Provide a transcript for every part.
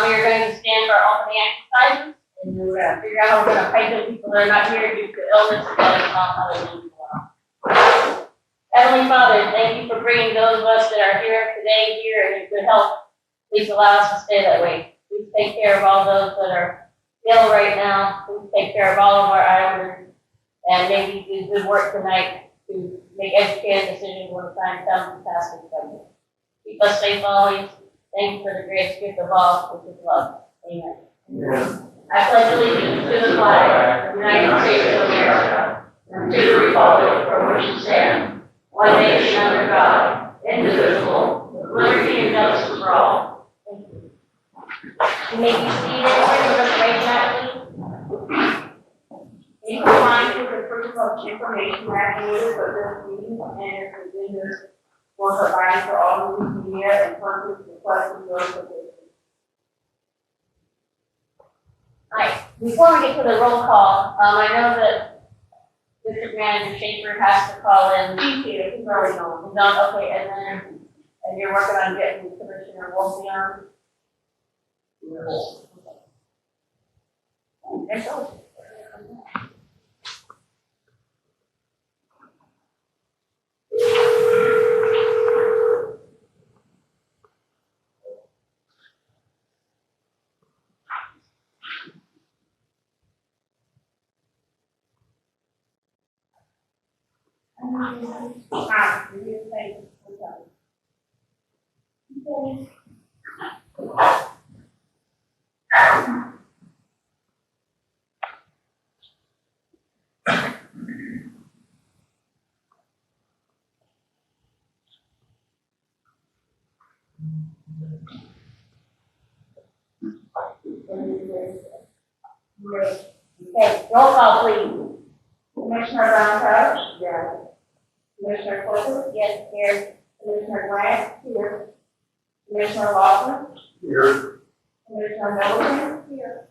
We are going to stand for our opening exercises, and we're going to figure out how we're going to pay the people that are not here due to illness and other things going on. Heavenly Father, thank you for bringing those of us that are here today here and in good health. Please allow us to stay that way. Please take care of all those that are ill right now. Please take care of all of our islanders, and maybe do good work tonight to make educated decisions when the time comes to pass this budget. Keep us safe always. Thank you for the greatest gift of all, which is love. Amen. Yeah. I pledge allegiance to the flag of the United States of America and to the republic for which it stands, one nation under God, indivisible, with liberty and justice for all. Thank you. You may be seated. We're going to break that, please. In compliance with the Freedom of Information Act rules of this meeting and its provisions for providing for all news media and persons requesting your information. All right, before we get to the roll call, I know that District Manager Schaefer has to call in. He's here, he's already on. He's on, okay, and you're working on getting Commissioner Wolfie on? Yes. There's always. Okay, roll call, please. Commissioner Brown? Yes. Commissioner Porter? Yes, here. Commissioner Grant? Here. Commissioner Lawson? Here. Commissioner Middleton? Here.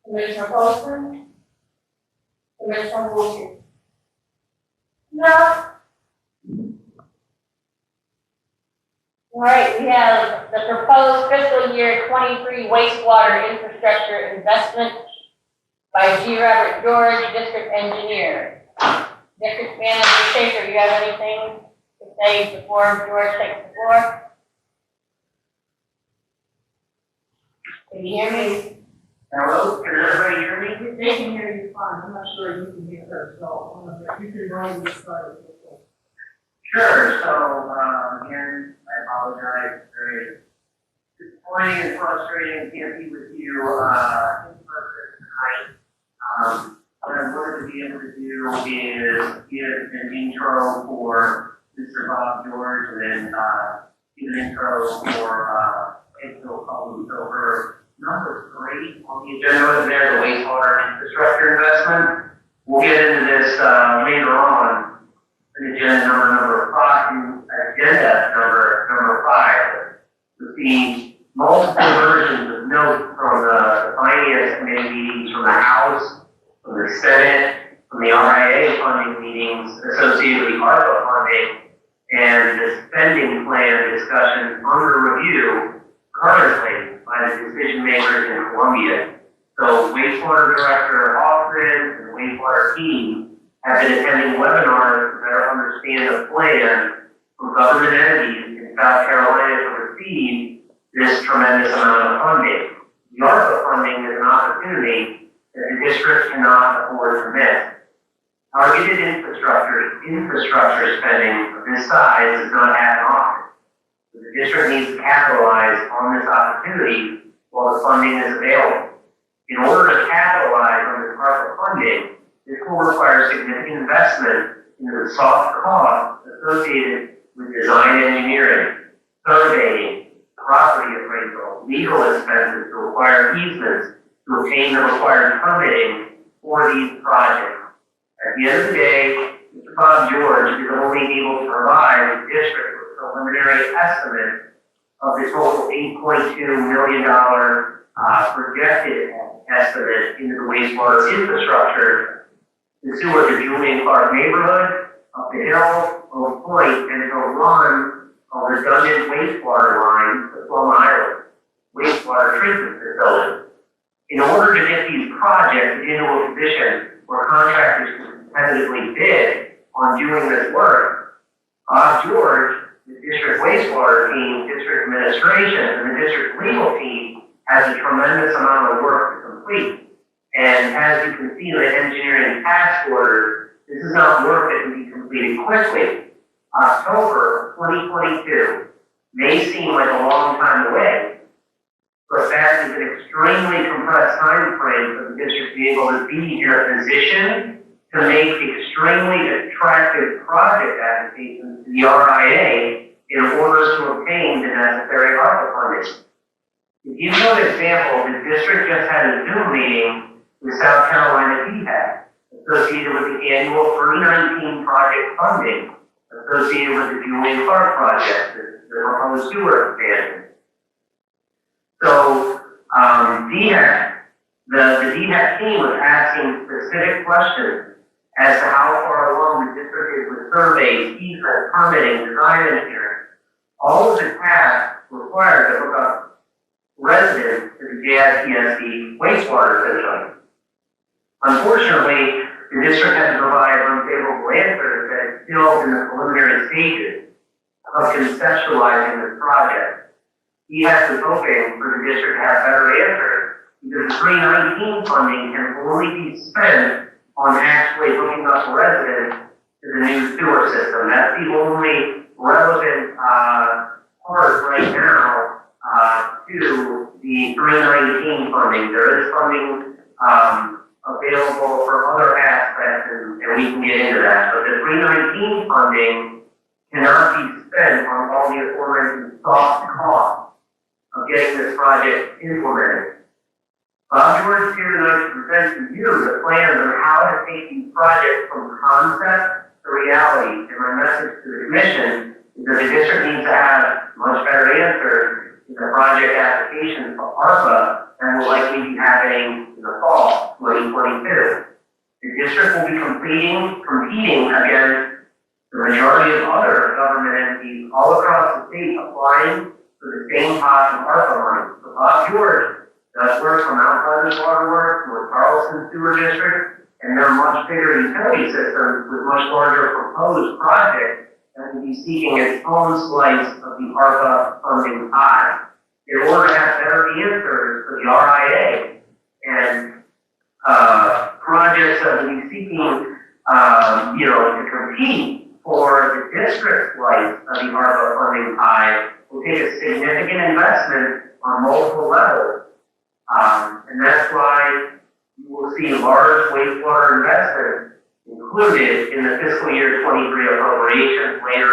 Commissioner Poston? Commissioner Wilson? No. All right, we have the proposed fiscal year 23 wastewater infrastructure investment by G. Robert George, District Engineer. District Manager Schaefer, you have anything to say before George takes the floor? Can you hear me? Hello, can everybody hear me? They can hear you fine. I'm not sure you can hear her, so you can run this side. Sure, so, again, I apologize, very disappointing and frustrating, can't be with you, in person tonight. What I wanted to be able to do is give an intro for Mr. Bob George, and then, give an intro for, April Collins over. Number 3 on the agenda was there, the wastewater infrastructure investment. We'll get into this, later on. Agenda number 5, agenda number 5, with the multiple versions of notes from the finance committee meetings from the House, from the Senate, from the RIA funding meetings associated with the ARPA funding, and the spending plan discussion under review currently by the decision makers in Columbia. So wastewater director Hoffman and the wastewater team have been attending webinars to better understand the plan from government entities in South Carolina to receive this tremendous amount of funding. The ARPA funding is an opportunity that the district cannot afford to miss. Targeted infrastructure spending of this size does not happen often. So the district needs to capitalize on this opportunity while the funding is available. In order to capitalize on this ARPA funding, this will require significant investment into the soft costs associated with design engineering, surveying, property appraisal, legal expenses to acquire easements to obtain the required permitting for these projects. At the end of the day, Mr. Bob George is only able to provide the district with a preliminary estimate of the total $8.2 million projected estimate into the wastewater infrastructure to sewer the Julian Clark neighborhood, up the hill, Oak Point, and to run a redundant wastewater line to Plum Island. wastewater treatment facility. In order to get these projects into a position where contractors can competitively bid on doing this work, Bob George, the district wastewater team, district administration, and the district legal team has a tremendous amount of work to complete. And as you can see in the engineering task order, this is not work that can be completed quickly. October 2022 may seem like a long time away, but that is an extremely compressed time frame for the district to be able to be in a position to make extremely attractive project applications to the RIA in order to obtain the necessary ARPA funding. To give you an example, the district just had a Zoom meeting with South Carolina DHEC associated with the annual 319 project funding associated with the Julian Clark project, the proposed sewer expansion. So, DHEC, the DHEC team was asking specific questions as to how far along the district is with surveys, easement, permitting, design engineering. All of the tasks required to hook up residents to the JICSD wastewater system. Unfortunately, the district had to provide unfavorable answers that is still in the preliminary stages of conceptualizing this project. He has been hoping for the district to have better answers because the 319 funding can only be spent on actually hooking up residents to the new sewer system. That's the only relevant part right now to the 319 funding. There is funding available for other aspects, and we can get into that. But the 319 funding cannot be spent on all the aforementioned soft costs of getting this project implemented. Bob George is here tonight to present to you the plans on how to take these projects from concept to reality. And my message to the commission is that the district needs to have much better answers in the project application for ARPA than we'll likely be having in the fall 2022. The district will be competing against the majority of other government entities all across the state applying for the same pot of ARPA money. So Bob George does work from Mount Pleasant Water Works, North Carlson Sewer District, and they're much bigger utility systems with much larger proposed projects that will be seeking its own slice of the ARPA funding pie. In order to have better answers for the RIA and projects that will be seeking, to compete for the district slice of the ARPA funding pie will take a significant investment on multiple levels. And that's why you will see large wastewater investments included in the fiscal year 23 appropriations later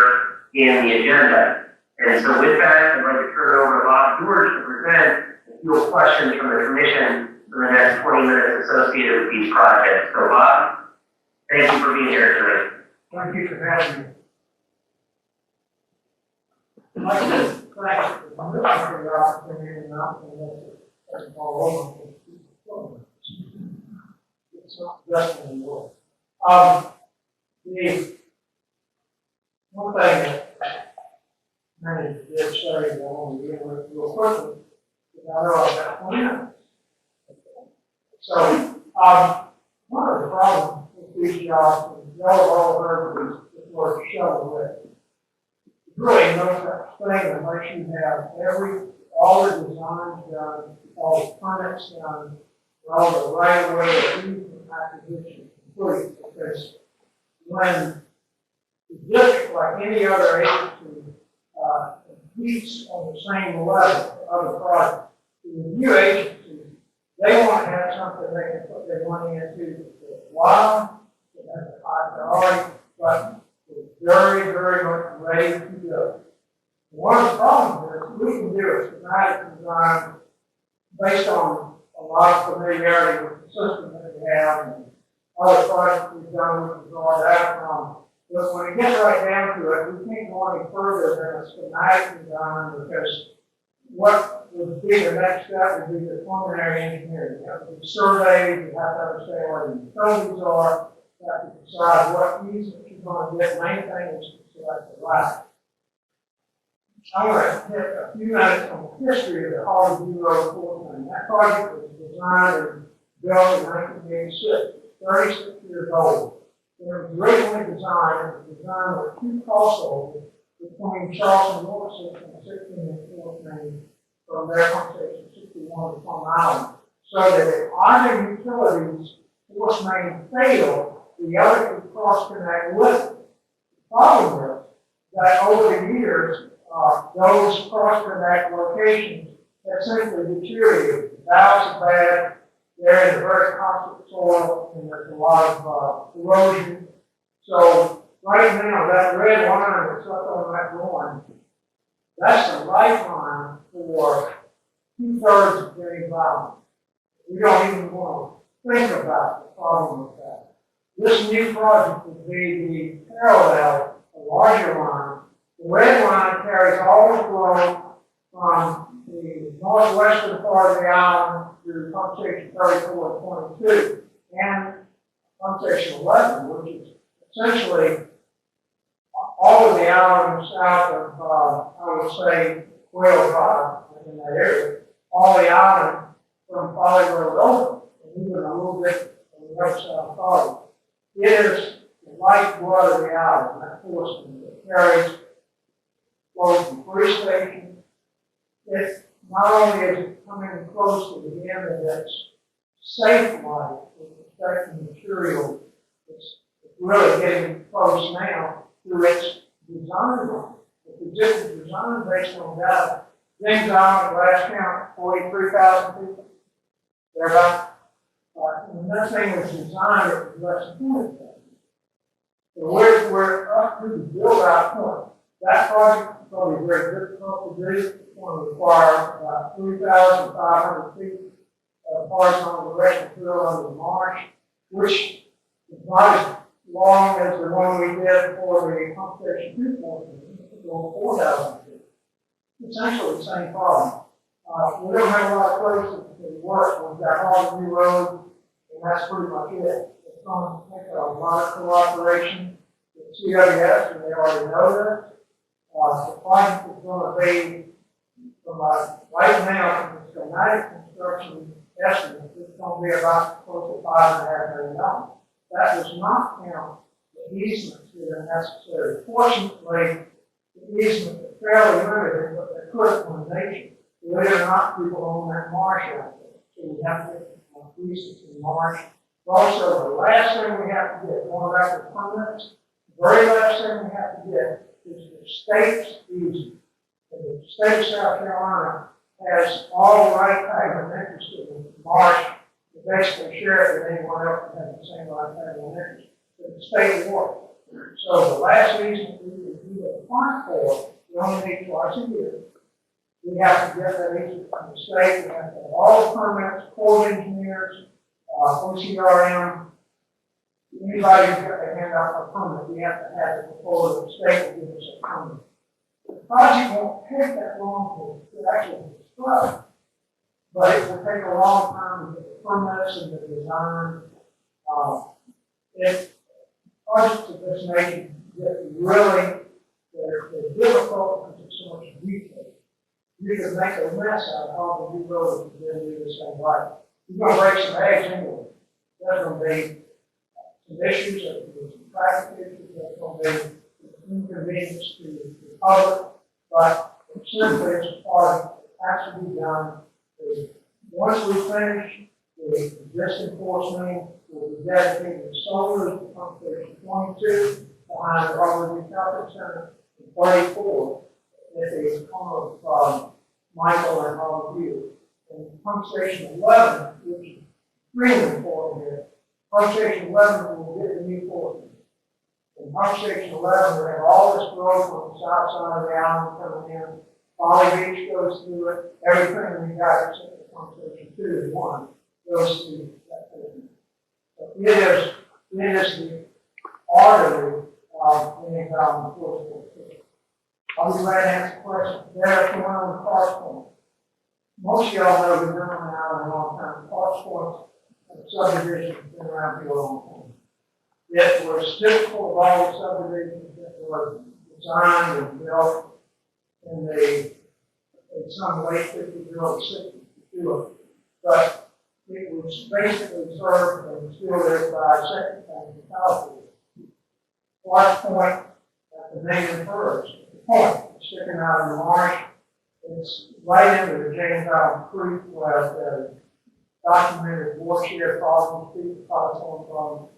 in the agenda. And so with that, I'd like to turn it over to Bob George to present a few questions from the commission for the next 20 minutes associated with these projects. So Bob, thank you for being here tonight. Thank you for having me. I'd like to thank the commission for the opportunity and opportunity to all over. It's not just anymore. The one thing that many did say that I want to deal with real quickly is I know I've got 20 minutes. So, one of the problems with these jobs, and y'all have all heard this word shovel ready. Really no such thing unless you have all the designs done, all the permits done, all the right of way easement acquisition complete. Because when the district, like any other agency, competes on the same level for other projects, the review agencies, they want to have something they can put their money into for a while, it has a high priority, but it's very, very much ready to go. One of the problems is we can do a schematic design based on a lot of familiarity with the system that we have and other projects we've done with regard to that. But when it gets right down to it, we can't go any further than a schematic design because what would be the next step would be the preliminary engineering. You have to do surveys, you have to understand where the utilities are, you have to decide what easement you're going to get, main thing is to select the right. I want to hit a few minutes on the history of the Harvey Road Fourth Lane. That project was designed and built in 1986, 36 years old. It was originally designed with two crossovers between Charleston North Section and 16 and 4th Main from their pump station 61 to Plum Island, so that if either utilities force main failed, the other could cross connect with it. The problem is that over the years, those cross connect locations have simply deteriorated. The valves are bad, they're in a very toxic soil, and there's a lot of erosion. So right now, that red line that's up on that drawing, that's the lifeline for 2/3 of James Island. We don't even want to think about the problem with that. This new project would be the parallel, a larger line. The red line carries all the flow from the northwestern part of the island through pump station 34 and 22 and pump station 11, which is essentially all of the island south of, I would say, Quail Drive, in that area, all the island from Folly Road over, and even a little bit on the other side of Folly. It is the lifeblood of the island, that portion that carries flows from Free Station. It not only is it coming close to the end of its safe life with respect to material, it's really getting close now to its design life. If it's just a design based on data, James Island, last count, 43,000 people. They're about, when that thing was designed, it was less than 20,000. So we're up to the build out point. That project is probably very difficult to do. It's going to require about 3,500 feet of horizontal direction drill under the marsh, which is not as long as the one we did for the pump station 2 portion. It's going 4,000 feet. Essentially the same problem. We don't have a lot of places to work. We've got all the new roads, and that's pretty much it. It's going to take a lot of cooperation with CWS, and they already know that. The project is going to be, from right now, from the schematic construction estimate, it's going to be about close to $5.5 million. That does not count the easements that are necessary. Fortunately, the easements are fairly limited, but they're critical in nature. Believe it or not, people own that marsh out there. So we have to get easements in the marsh. Also, the last thing we have to get, going back to permits, the very last thing we have to get is the state's easement. And the state of South Carolina has all the right type of interest in the marsh to basically share it with anyone else that has the same right type of interest. But the state will. So the last easement we can apply for, we only need twice a year. We have to get that easement from the state. We have to have all the permits, Corps of Engineers, OCRM. Anybody who's got their hand out for a permit, we have to have it before the state will give us a permit. The project won't take that long to actually construct, but it will take a long time to get the permits and the design. Projects of this nature that really, they're difficult because it's so much detail. You can make a mess out of all the new roads if you didn't do this thing right. You're going to break some eggs anyway. There's going to be some issues, there's going to be some traffic issues, there's going to be inconvenience to the public, but simply it's a part that has to be done. Once we finish, the existing force main will be dedicated solely to pump station 22 behind the Robert D. Calvert Center and 34 at the corner of Michael and Harvard View. And pump station 11, which is extremely important here, pump station 11 will get the new force main. And pump station 11 will have all this growth on the south side of the island coming in. Folly Beach goes through it. Everything we got except for pump station 2 and 1 goes through that force main. So it is the artery of the environmental force main. I'll be glad to answer questions. There, if you want on the Parks Point. Most of y'all know we've been around now in a long time. Parks Point, the subdivision has been around for a long time. It was typical of all the subdivisions that were designed and built in some late 50s, early 60s to do it. But it was basically served and still is by a second tank in California. Clark Point at the main first, the point sticking out in the marsh. It's right into the James Island Creek where the documented watershed problems, people on problems.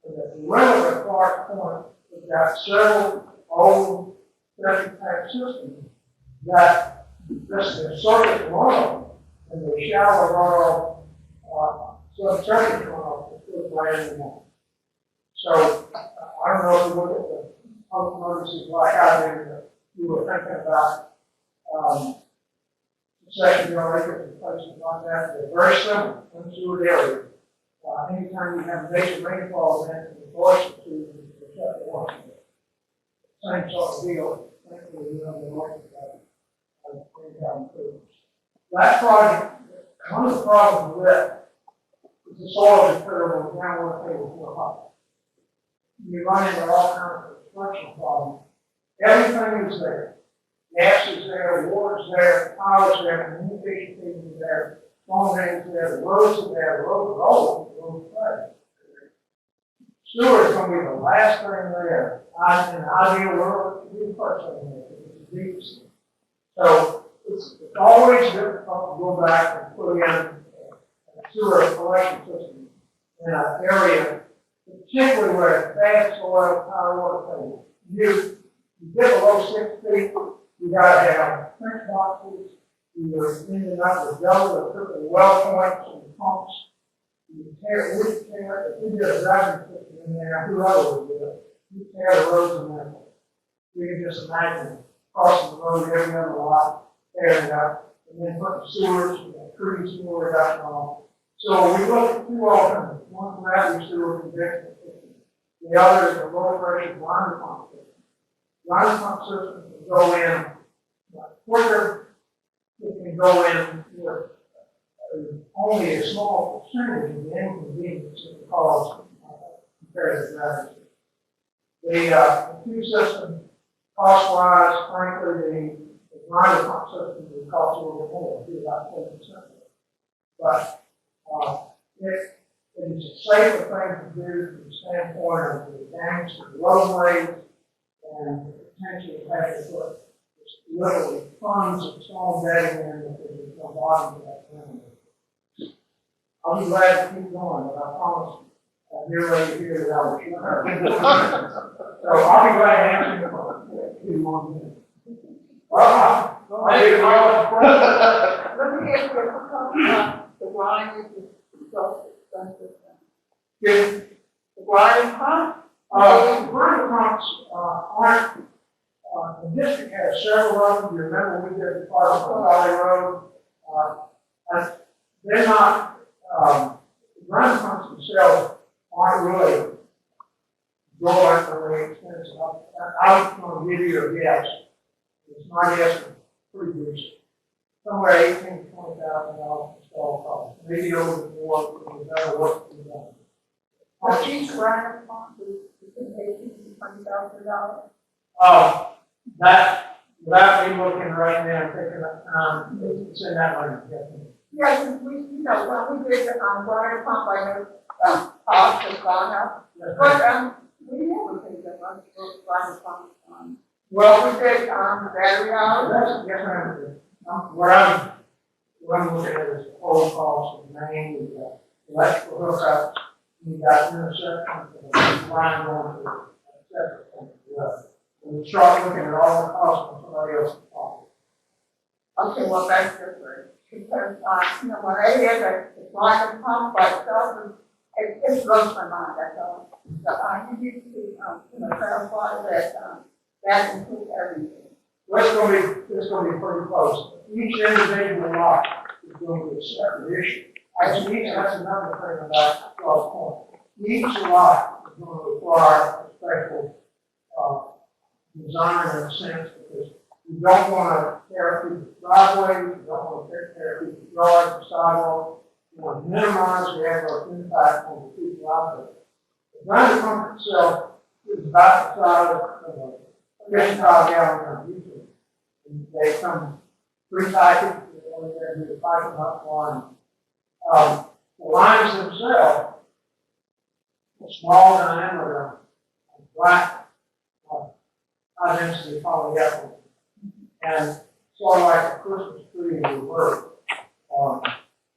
And at the rim of Clark Point, we've got several old septic tank systems that just the surface runoff and the shallow runoff, subsurface runoff is still brand new. So I don't know if you look at the public notices like I did that you were thinking about secondary acres and places like that. They're very similar, unsewered areas. Anytime you have major rainfall events in the voice of season, except for one. Same sort of deal. Thankfully, you know, the voice of that project, one of the problems with it is the soil is terrible, the groundwater table is real high. You run into all kinds of construction problems. Everything is there. Gas is there, water is there, power is there, communication things is there, phone is there, the roads are there, the roads are old, the roads are fresh. Sewer is going to be the last thing there. In an ideal world, it would be the first thing there, because it's the deepest. So it's always difficult to go back and put in a sewer collection system in an area, particularly where it's bad soil, power, water table. You get below 6 feet, you gotta have trench boxes, you're ending up with double or triple well points and pumps. You tear, if you get a driving system in there, whoever would do it, you tear the roads in there. You can just imagine crossing the road every other lot, tearing it up, and then putting sewers, trees, sewer, and all. So we look at two alternatives. One gravity sewer conventional system. The other is a low pressure line pump system. Line pump system can go in quicker. It can go in with only a small percentage of the inconvenience it causes compared to gravity system. The two systems, cost-wise, frankly, the line pump system would cost a little bit more, it'd be about 10%. But it is a safer thing to do from the standpoint of the damage to the roadways and the potential of having to put literally tons of stone bedding in if there's no bottom to that ground. I'll be glad to keep going, but I promise you're ready to hear that I was sure. So I'll be glad to answer your question. 2 more minutes. Well, I need to know. Let me ask you a question. The grinding is so expensive. The grinding pump? Grinding pumps aren't, the district has several of them. You remember we did the part of Valley Road. They're not, grinding pumps themselves aren't really really expensive. I'm going to give you a guess. It's my guess, pretty decent. Somewhere $18,000 to $20,000 install cost. Maybe a little bit more for the better work to be done. But each grinding pump is $18,000 to $20,000. That, without me looking right now, taking up time, it's in that range, definitely. Yeah, when we did the grinding pump, I know cost has gone up. But we never paid that much for grinding pump. Well, we did battery hours. yes, ma'am. What I'm looking at is the whole cost of the main, the electrical hookups, you got intersections, and the line going to the separate thing. And we start looking at all the costs on somebody else's pocket. Okay, well, that's different. Because, when I hear that the grinding pump by itself, it blows my mind, that's all. So, you need to, clarify that, that includes everything. Well, it's going to be pretty close. Each individual lot is going to be a separate issue. Actually, that's another thing about Cross Point. Each lot is going to require a special design in a sense, because you don't want to tear through the driveways, you don't want to tear through the yards, the sidewalks. You want to minimize the adverse impact on the people out there. The grinding pump itself is about the size of a 55-gallon usually. And they come pre-packaged, and they're going to pack them up on. The lines themselves, a small diameter, black, high density polyethylene. And sort of like a Christmas tree in reverse.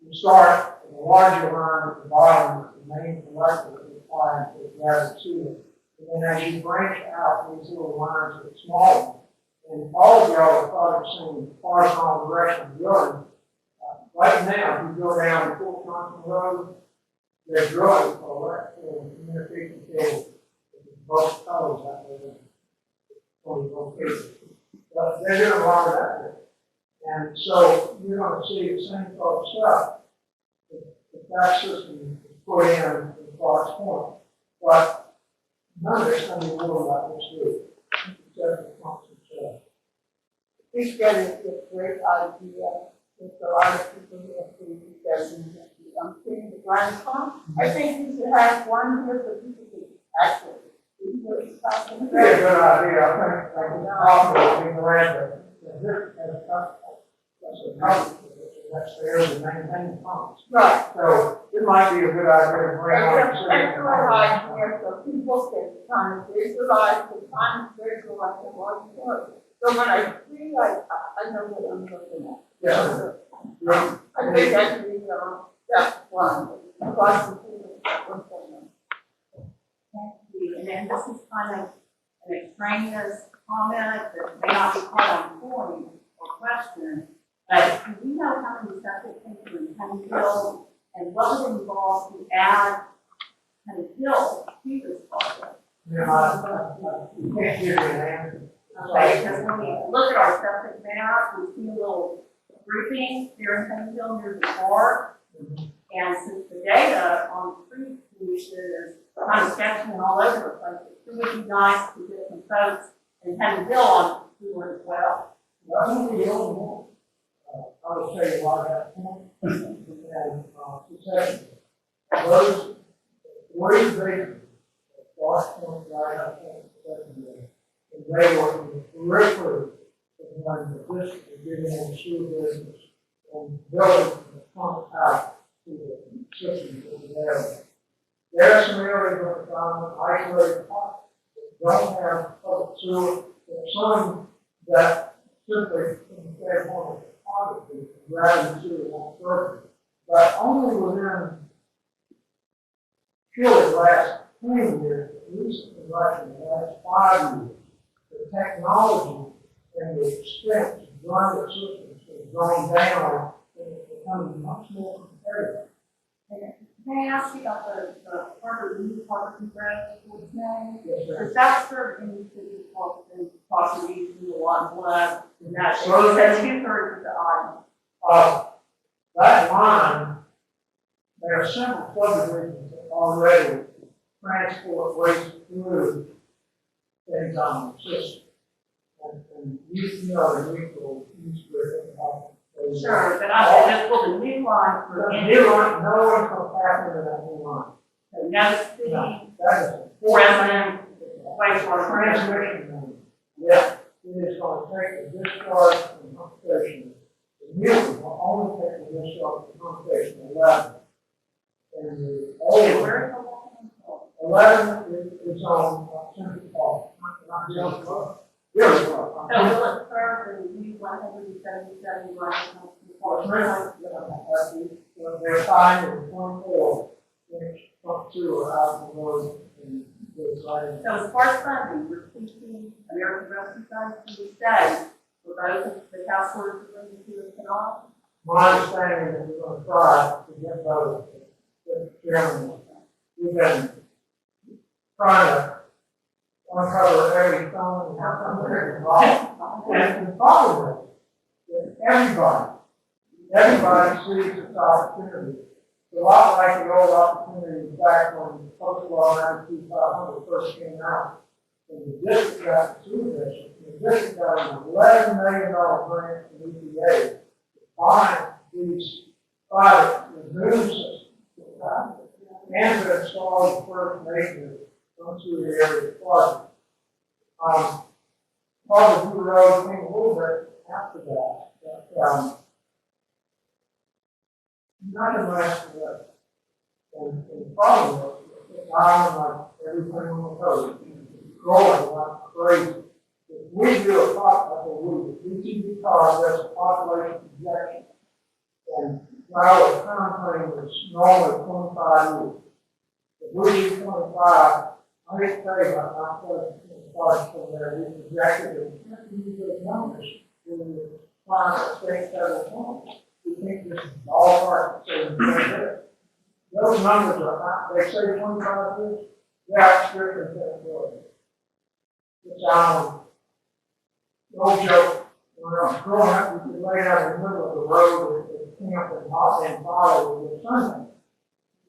You start with a larger line at the bottom, with the main collector that you apply to the gas seal. And then as you branch out, these little lines are smaller. And all of y'all have probably seen horizontal direction drilling. Right now, if you go down the Fort Johnson Road, they're drilling for electrical communication cables. Both colors out there. On the location. But they're doing a lot of that there. And so you're going to see the same sort of stuff if that system is put in Clark's Point. But none of it's going to be more about this group, except for function itself. I think that is a great idea. There's a lot of people who have been discussing that. I'm seeing the grand pump. I think you should have one here for people to actually. It'd be a good idea. I think possible to be glad that this that's there to maintain pumps. Right. So it might be a good idea to bring on. That's an excellent idea, so people can kind of visualize, what's going. So when I see, I know what I'm looking at. Yeah. I think that's step one. Thank you. And then this is kind of an extraneous comment that may not be quite on point or question, but do we know how many septic tanks are in Pennyfield and what would involve to add Pennyfield to this project? You can't give you an answer. Okay, because when we look at our septic map, we see a little grouping here in Pennyfield near the park. And since the data on the street is kind of sketchy and all over the place, it would be nice to get some folks in Pennyfield on tour as well. That's what we do. I will tell you why that point. And succession. Those three bases, Washington, right up secondary, and they were in the periphery of when the district was getting in the sewer business and building the pump out to the systems that we have. There are some areas of the town, isolated pockets, that don't have public sewer. There are some that simply, from the standpoint of topography, rather than sewer won't serve it. But only within surely the last 20 years, at least in the last 5 years, the technology and the expense of running the systems has gone down and it's becoming much more competitive. May I ask you about the Harvard New Harvard Road was named? Yes, sir. Does that serve any city possibly do a lot of love in that? So That's 2/3 of the island. That line, there are several subdivisions that already transport waste through things on the system. And you know the mutual use with it. Sure, but I said just for the new line for The new line, no one's going to tap into that new line. no city No, that is a resident wastewater transmission line. Yeah, it is going to take the discharge from the pump station. The new one will only take the discharge from the pump station 11. And the old one, 11 is on Central Park, not Jones Park. Yes, So will it serve the new 177 license? they're fine with 24 inch pump sewer out the road and the side. So as far as funding, we're keeping American Rescue Society to the state for those of the households who bring to us tonight. My understanding is we're going to try to get those. Chairman, we've been trying to uncover every stone and how come they're involved. And the problem is that everybody sees this opportunity. It's a lot like the old opportunity back when Public Law 92500 first came out. And the district got the sewer district. The district got an $11 million grant from EPA to buy these private lagoon systems. And to install the first major onto the area of Florida. Probably Blue Road came a little bit after that, not a nice way. And the problem was, it's on like everything on the road, growing like crazy. If we do a pot, like we do cars, there's a population projection. And our time frame is normally 25 years. If we do 25, I hate to tell you about my first started from there, we projected that we can't use those numbers when we find a state federal funds. We think this is all part, so we can't do it. Those numbers are not, they say 25 years, they're strictly federal. It's no joke. When I was growing up, you could lay out in the middle of the road with camp and hot and follow with something.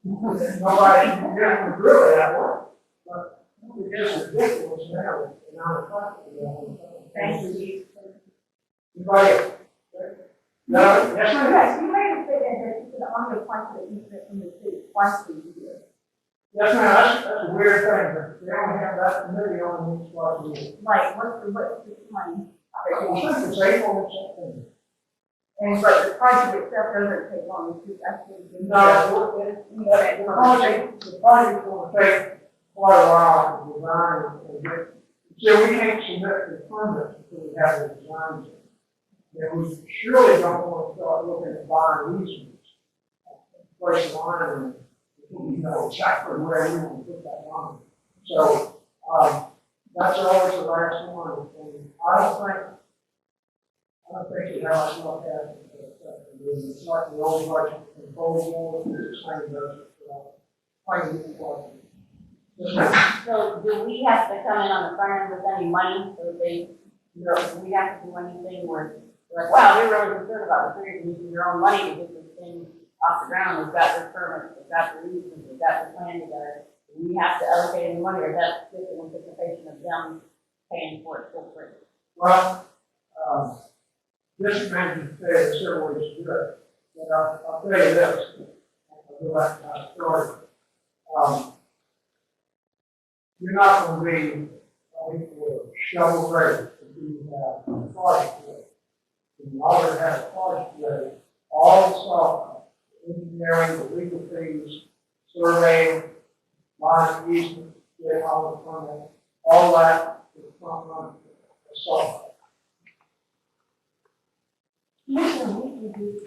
Nobody can really that way. But it's just ridiculous now, and I'm attracted to that. Thank you. Anybody? No, yes, ma'am. Yes, you made a statement that you can only apply to the easement from the city twice a year. Yes, ma'am, that's a weird thing, but they only have that committee on each twice a year. Like, what's the claim? I think it's April or something. And, but the project itself doesn't take long, it's just actually. The project will take quite a while to design and get, so we can't submit the permits until we have the designs. And we surely don't want to start looking at buying easements. Place line and, exactly where we can put that line. So, that's always the last one, and I don't think it has much happening. It's like the old budget control board, it's the same as, So do we have to come in on the front end with any money, so they, do we have to do anything where, like, wow, we're really concerned about the figures, using your own money to get this thing off the ground, we've got the permits, we've got the easements, we've got the plan together. Do we have to allocate any money, or that's just in anticipation of them paying for it full free? well, this manager said several weeks to do it, but I'll tell you this, I'll go back to my story. You're not going to be, shovel ready if you have a project ready. If you already have a project ready, all the software, engineering, the legal fees, surveying, line easement, get all the permit, all that is front running the software. Commission, we can do,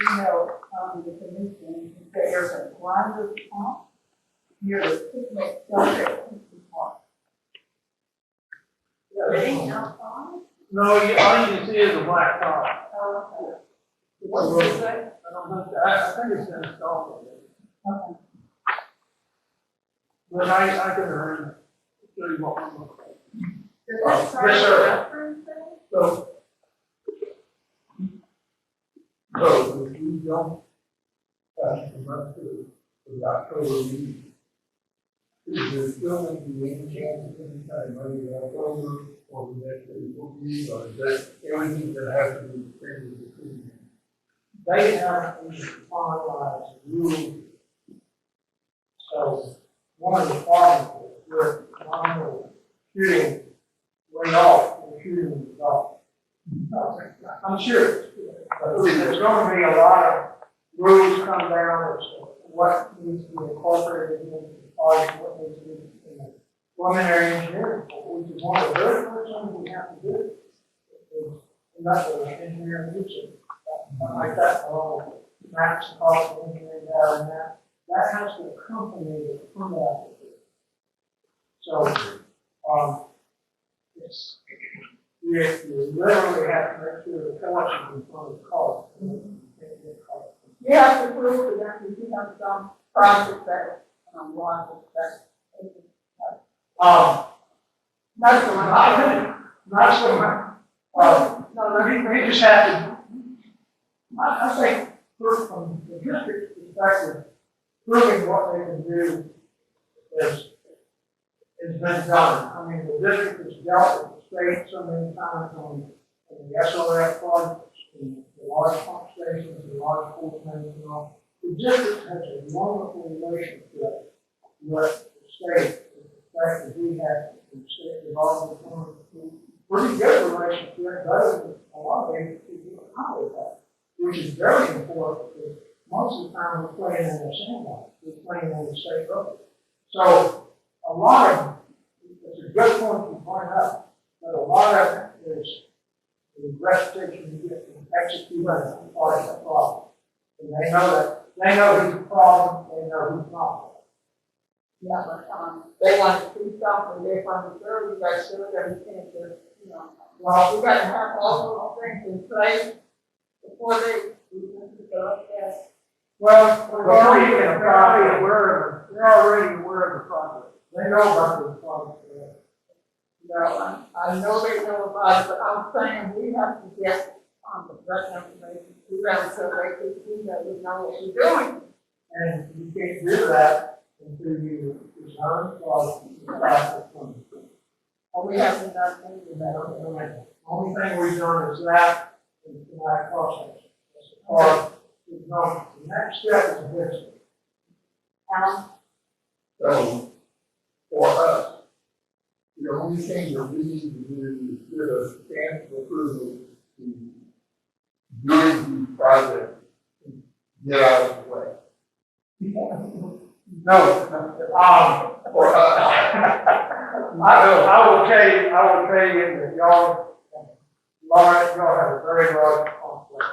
the commission, that there's a grinder pump near the picnic center. Sitting outside? No, all you can see is a black top. Oh, What's it? I think it's been installed. okay. But I can show you what one looks like. Does that start Yes, sir. reference there? So if you don't pass the month to the October meeting, is there still going to be any chance of any kind of money in October or the next April meeting, or is that everything that has to be previously approved? They haven't even finalized the rules. So one of the problems is with shooting way off and shooting the dog. I'm sure there's going to be a lot of rules come down as to what needs to be incorporated into the project, what needs to be in the preliminary engineering, which is one of the very first things we have to do. Is conduct an engineering research, something like that, maps, cost, engineering data, and that has to accompany the permit application. So, you literally have to make sure the collection is on the cost. You have to prove to them that you have some project that, launch that. That's the one. Not so much. We just have to, I think, first from the district's perspective, proving what they can do has been done. I mean, the district has dealt with the state so many times on the SRF projects, the large pump stations, the large pool plants and all. The district has a wonderful relationship with the state. The fact that we have the state development pretty good relationship, better than a lot of agencies do accomplish that, which is very important because most of the time we're playing in the sandbox, we're playing in the state road. So a lot of, it's a good point to point out, but a lot of it is the reputation you get from executing part of the problem. And they know who's the problem, they know who's not. Yeah, but, they want to see something, they're from the third, you guys should have everything, just, you know, well, we gotta have all those things in place before they, yes. Well, before you can apply, they're already aware of the project. They know about the project. No, I know they know about it, but I'm saying we have to get, the correct information, we gotta so they can see that we know what we're doing. And you can't do that until you design the project and process them. And we haven't done any of that. The only thing we've done is that, and that process. Or, the next step is a history. So, for us, the only thing that we need to do is give a stamp of approval to do the project, and get out of the way. No, For us. I will tell you that y'all have a very large conflict.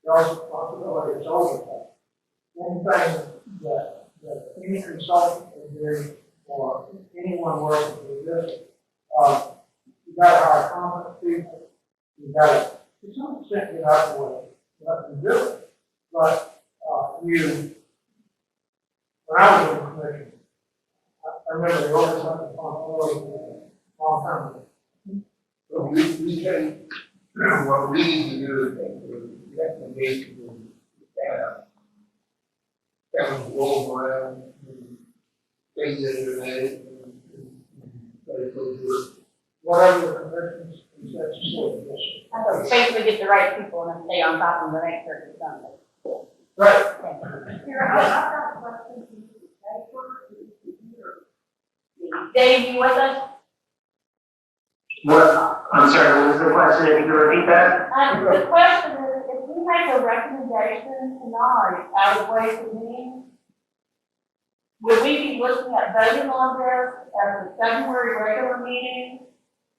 Y'all's responsibility is over that. Anything that any consultant can do, or anyone working for this, you gotta hire competent people, you gotta, to some extent, get out of the way, let them do it. But, when I was in the commission, I remember the old something on a long time ago. So we can, what we need to do is recommendation to staff. Kind of roll around and things that are made and they go through it. Whatever the conventions and such is. I would basically get the right people and then stay on top of the next person done. Right. Here, I've got a question for you. Dave, you with us? What, I'm sorry, what was the question, if you could repeat that? The question is, if we make a recommendation tonight out of Ways and Means, would we be looking at voting on this at the February regular meeting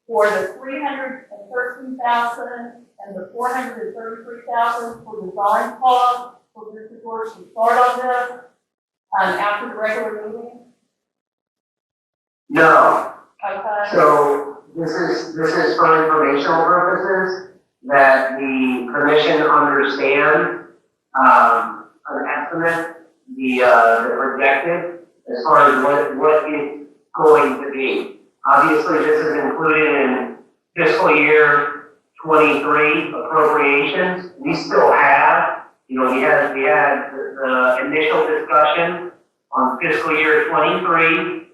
for the $313,000 and the $433,000 for design costs for Mr. George to start on this, after the regular meeting? No. Okay. So this is for informational purposes, that the commission understand, an estimate, the projected, as far as what it's going to be. Obviously, this is included in fiscal year 23 appropriations. We still have, we had the initial discussion on fiscal year 23.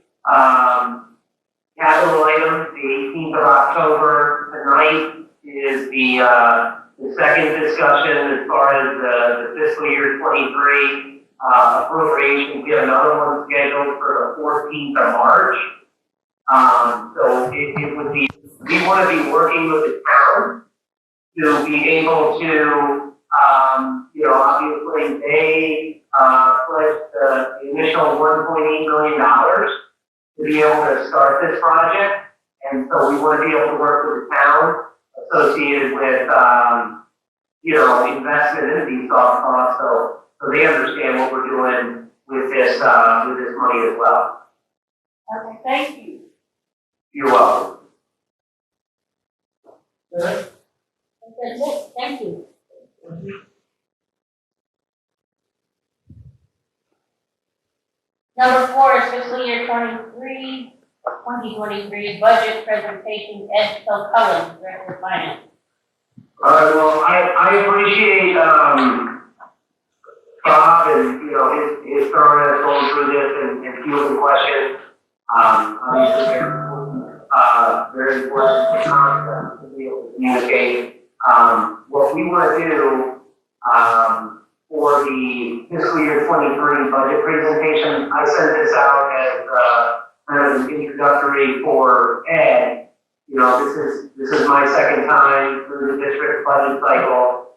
Capital item, the 18th of October, tonight is the second discussion as far as the fiscal year 23 appropriations. We have another one scheduled for the 14th of March. So it would be, we want to be working with the town to be able to, obviously they pledged the initial $1.8 million to be able to start this project. And so we want to be able to work with the town associated with, investment in these soft costs. So they understand what we're doing with this money as well. Okay, thank you. You're welcome. That's it, thank you. Number 4 is fiscal year 2023 budget presentation, Ed Cullen, Director of Finance. Well, I appreciate, Bob and, his thoroughness going through this and fielding questions. Obviously, very important concept to be able to communicate. What we want to do, for the fiscal year 23 budget presentation, I sent this out as, kind of an introductory for Ed. this is my second time through the district budget cycle,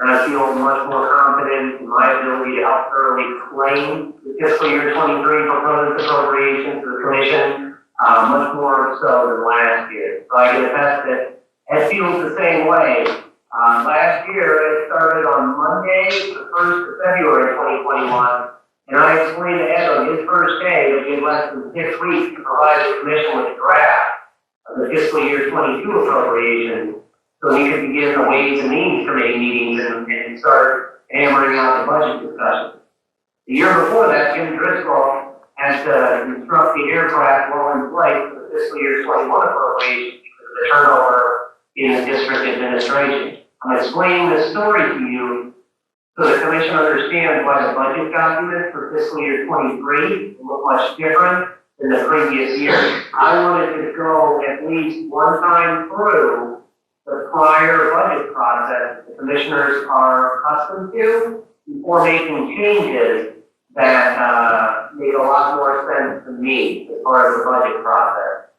and I feel much more confident in my ability to help thoroughly explain the fiscal year 23 proposed appropriations to the commission, much more so than last year. So I can attest that Ed feels the same way. Last year, it started on Monday, the 1st of February 2021, and I explained to Ed on his first day that we had less than 6 weeks to provide the commission with a draft of the fiscal year 22 appropriation, so we could begin the Ways and Means Committee meetings and start hammering out the budget discussion. The year before that, Jim Driscoll had to instruct the aircraft well in flight for the fiscal year 21 appropriation because of the turnover in the district administration. I'm explaining this story to you so the commission understands why the budget document for fiscal year 23 will look much different than the previous year. I wanted to go at least one time through the prior budget process the commissioners are accustomed to before making changes that make a lot more sense to me as far as the budget process.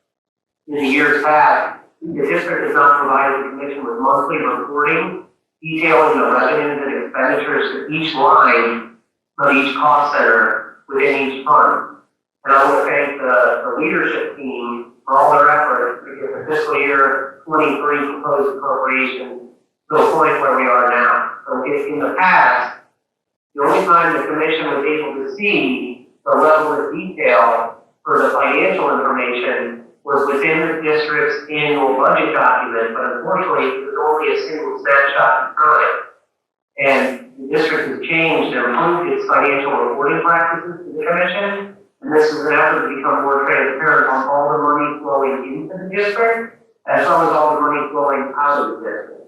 In the years past, the district has not provided the commission with monthly reporting detailing the revenues and expenditures for each line of each cost center within each fund. And I want to thank the leadership team for all their efforts to get the fiscal year 23 proposed appropriation to a point where we are now. So in the past, the only time the commission was able to see the level of detail for the financial information was within the district's annual budget document, but unfortunately, it was only a single snapshot in time. And the district has changed and improved its financial reporting practices to the commission, and this is an effort to become more transparent on all the money flowing into the district, as well as all the money flowing out of the district.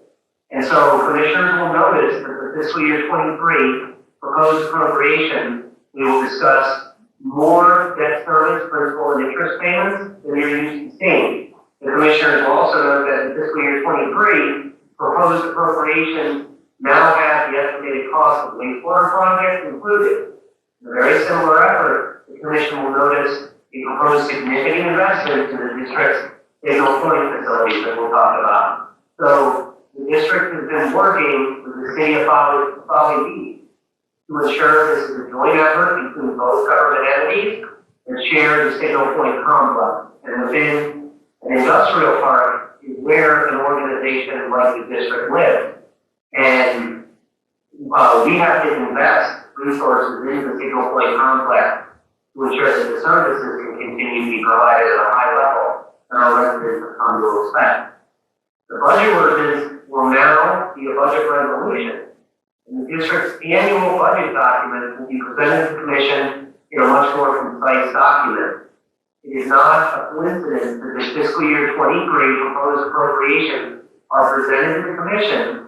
And so commissioners will notice that the fiscal year 23 proposed appropriation, we will discuss more debt service, principal, and interest payments than you're used to seeing. The commissioners will also note that in fiscal year 23, proposed appropriations now have the estimated cost of wastewater projects included. In a very similar effort, the commission will notice a proposed significant investment in the district's signal point facilities that we'll talk about. So the district has been working with the city of Folly Beach to ensure this is a joint effort between both government entities that share the signal point complex. And within an industrial park is where an organization like the district lives. And we have to invest resources in the signal point complex to ensure that the services can continue to be provided at a high level that our residents have come to expect. The budget ordinance will now be a budget resolution. And the district's annual budget document will be presented to the commission in a much more concise document. It is not a coincidence that the fiscal year 23 proposed appropriations are presented to the commission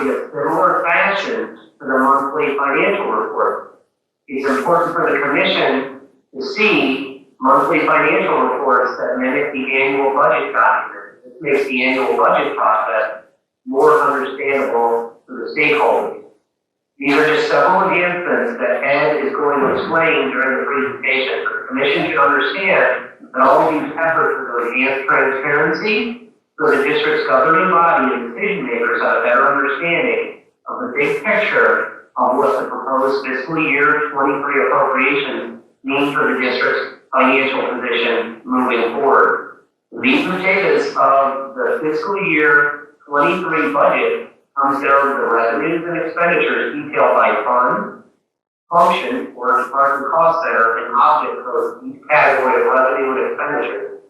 in a similar fashion to the monthly financial report. It's important for the commission to see monthly financial reports that mimic the annual budget document. This makes the annual budget process more understandable to the stakeholders. These are just several enhancements that Ed is going to explain during the presentation. So the commission should understand that all of these efforts will enhance transparency so the district's governing body and decision makers have a better understanding of the big picture of what the proposed fiscal year 23 appropriations mean for the district's financial position moving forward. The meat and potatoes of the fiscal year 23 budget comes down to the revenues and expenditures detailed by fund, function, or department cost center, and object codes each category of revenue and expenditures.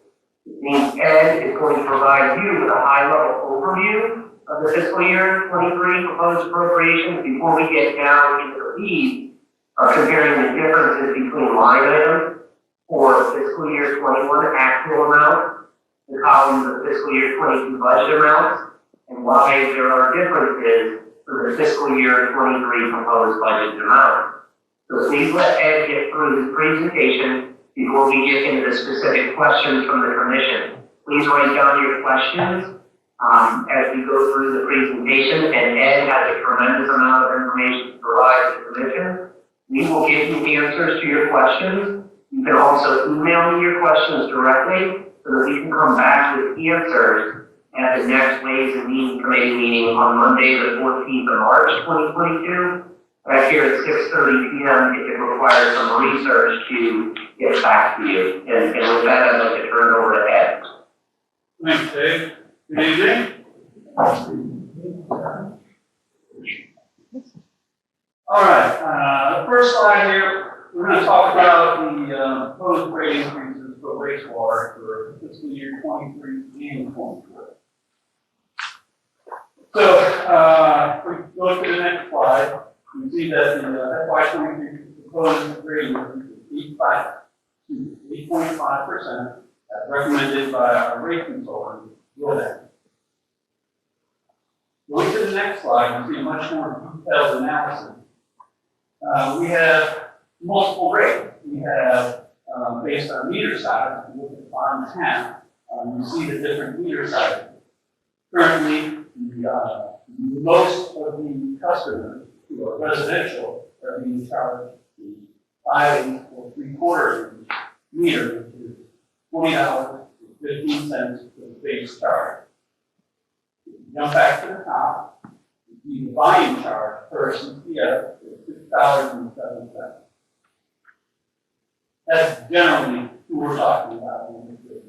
It means Ed is going to provide you with a high-level overview of the fiscal year 23 proposed appropriations before we get down into the weeds of comparing the differences between line items for fiscal year 21 actual amounts, the columns of fiscal year 22 budget amounts, and why there are differences for the fiscal year 23 proposed budget amount. So please let Ed get through his presentation before we get into the specific questions from the commission. Please write down your questions as we go through the presentation, and Ed has a tremendous amount of information to provide to the commission. We will give you answers to your questions. You can also email me your questions directly so so that we can come back with answers at the next Ways and Means Committee meeting on Monday, the 14th of March, 2022. Back here at 6:30 p.m. if it requires some research to get back to you. And with that, I'd like to turn it over to Ed. Thanks, Dave. Good evening. All right, the first slide here, we're going to talk about the proposed rate increases for wastewater for fiscal year 23 and 24. So, if we go to the next slide, you can see that the FY23 proposed rate increase is 8.5%, as recommended by our rate consultant, Will. Going to the next slide, you see a much more detailed analysis. We have multiple rates. We have, based on meter size, if you look at the bottom half, you see the different meter sizes. Currently, most of the customers who are residential are being charged the 5 or 3/4 inch meter, which is $20.15 for the base charge. Jump back to the top, the volume charge per CPF is $6.07. That's generally who we're talking about when we do this.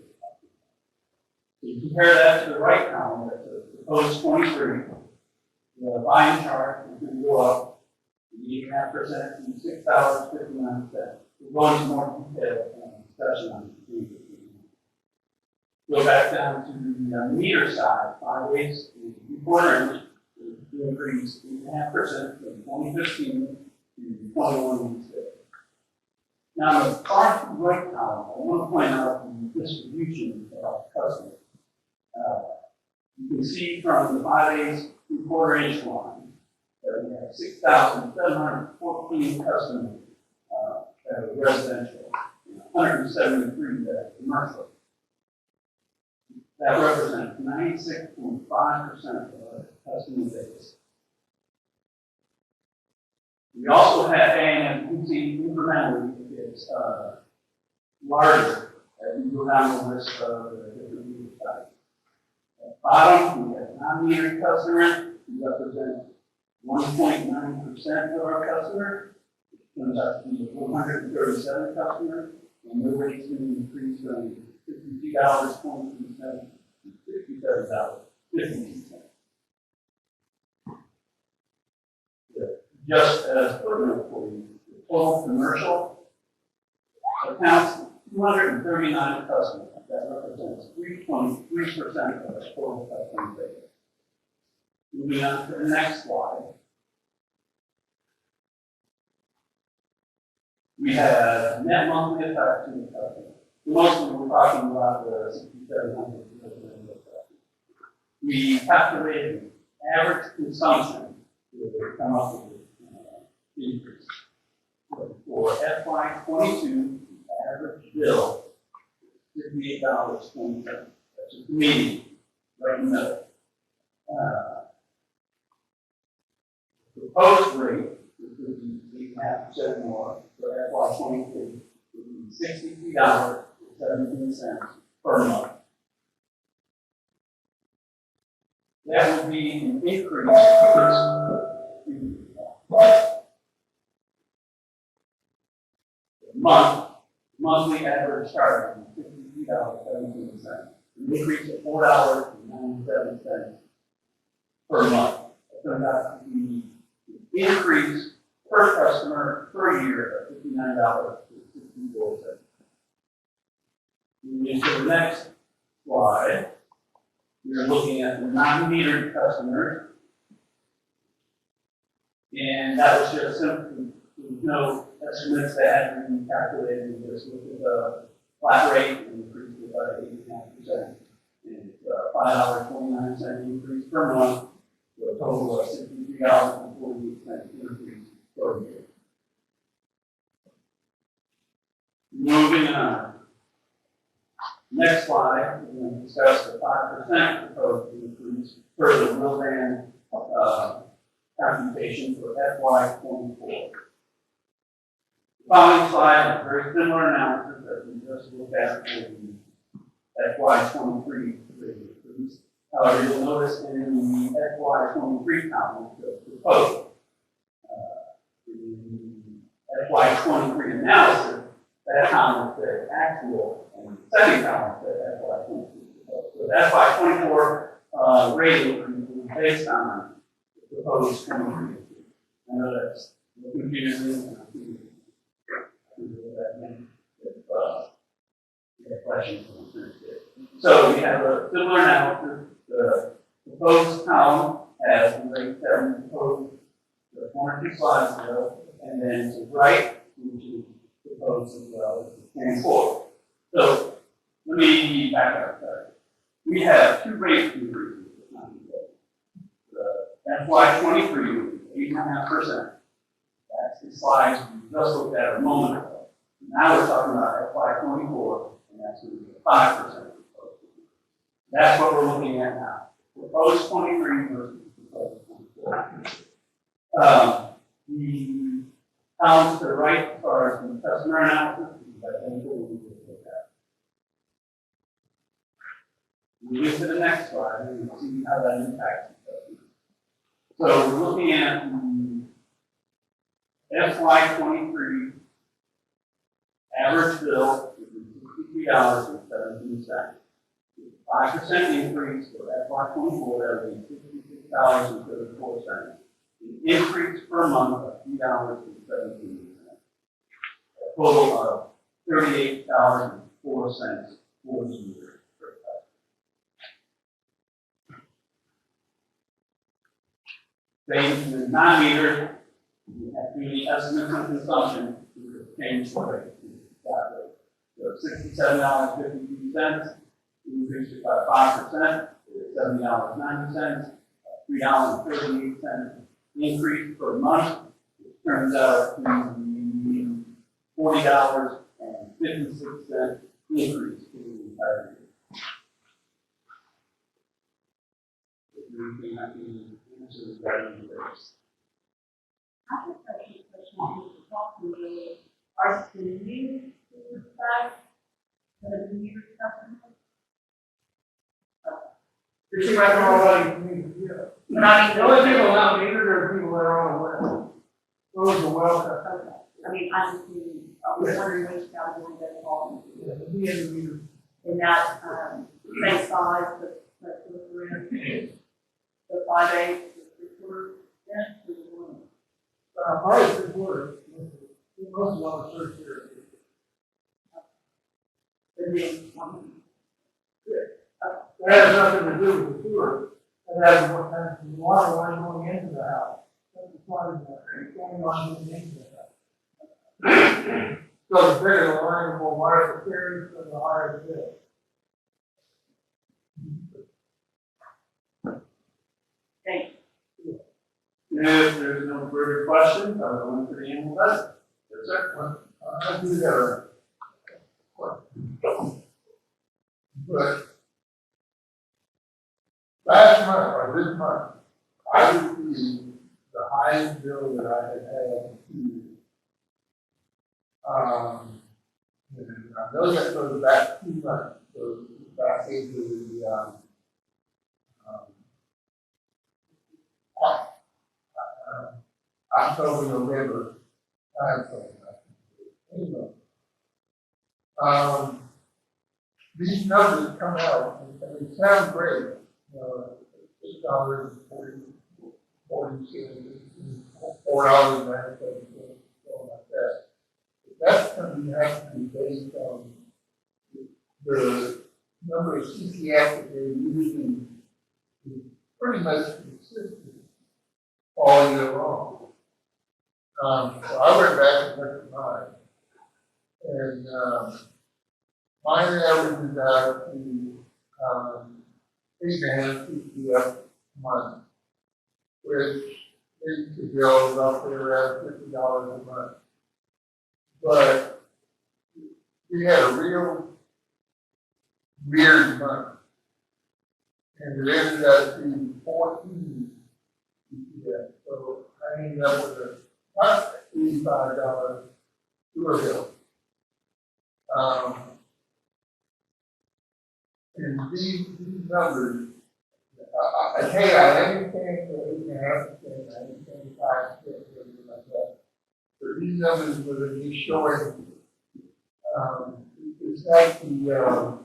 So you compare that to the right column, that's the proposed 23, the volume charge is going to go up 8.5% to $6.59. We're going into more detailed discussion on this. Go back down to the meter side, 5/8 3/4 inch, increase 8.5% from 2015 to 21.6. Now, the far right column, I want to point out the distribution of our customers. You can see from the 5/8 3/4 inch line that we have 6,714 customers that are residential, and 173 that are commercial. That represents 96.5% of our customer base. We also have, and you can see incrementally, it's larger as you go down the list of the different meter types. At the bottom, we have non-metered customers, who represent 1.9% of our customers, which turns out to be 137 customers, and the rates will increase from $52.22 to $67.52. Just as footnote for you, the total commercial accounts 239 customers. That represents 3.3% of the total customer base. Moving on to the next slide. We have net monthly effect to the customer. Mostly we're talking about the 6,700 residential customers. We calculated average consumption to come up with increase. For FY22, the average bill is $58.20. That's just median, right in the middle. The proposed rate would be 8.5% more for FY23, would be $63.17 per month. That would be an increase monthly average charge of $63.17, an increase of $4.97 per month. That turns out to be the increase per customer per year of $59.64. Moving to the next slide, we're looking at the non-metered customers, and that was just simply, there was no estimates that had been calculated. We just looked at the flat rate and increased it by 8.5%. And it's a $5.29 increase per month, for a total of $63.48 increase per year. Moving on. Next slide, we're going to discuss the 5% proposed increase for the Wildan computation for FY24. The following slide is a very similar analysis that we just looked at for the FY '23 rate increase. However, you'll notice in the FY '23 column, the proposed, the FY '23 analysis, that column said actual, and the second column said FY '23. So the FY '24 rate increase is based on the proposed '23. I know that's confusing. Questions. So we have a similar analysis. The proposed column has the rate that we proposed the 1 or 2 slides ago, and then to the right, which is proposed as well as carrying forward. So let me back up. We have 2 rate increases. The FY '23, 8.5%. That's the slides we just looked at a moment ago. Now we're talking about FY '24, and that's going to be 5%. That's what we're looking at now. Proposed 23 versus proposed 24. The columns to the right as far as the customer analysis, we move to the next slide and we'll see how that impacts the customer. So we're looking at the FY '23 average bill is $63.17. 5% increase for FY '24, that would be $66.34. An increase per month of $3.17. A total of $38.04 for the year. Same to the non-meter, we have to do the estimates on consumption to change the rate. So $67.52. Increased it by 5%, $70.90, $3.38 increase per month, which turns out to be $40.56 increase for the entire year. Anything I can answer regarding the rates? I have a question on the talking about are the new sites going to be new customers? You're seeing right now, already, yeah. But I mean, The only people not metered are people that are on the well. Those are well cut. I mean, I just mean, I was wondering which category that's falling into. Yeah, the meter. In that, same size, but the 5/8, the 3/4, yeah, the 1. Probably 3/4. Most of them are search here. The big one. That has nothing to do with the sewer. That has what kind of water line going into the house. That's the part going on into the house. So the bigger the line, the more water it carries, and the higher the bill. Thank you. If there's no further questions, I'll go into the annual budget. Yes, sir. I do have a question. But last month or this month, I received the highest bill that I had had in 2 years. And I know that goes back 2 months, so back into the October, November timeframe. Anyway, these numbers come out, and they sound great. $6.40, $4.97, something like that. But that's going to have to be based on the number of CCF that they're using is pretty much consistent all year long. So I went back and looked at mine, and mine averages out to 8.5 CCF a month, which is the bill roughly around $50 a month. But we had a real weird month, and it ended up being 14 CCF. So I ended up with about $85 sewer bill. these numbers, hey, I understand that we can understand, I understand 5%, everything like that. But these numbers were just showing, it's like the,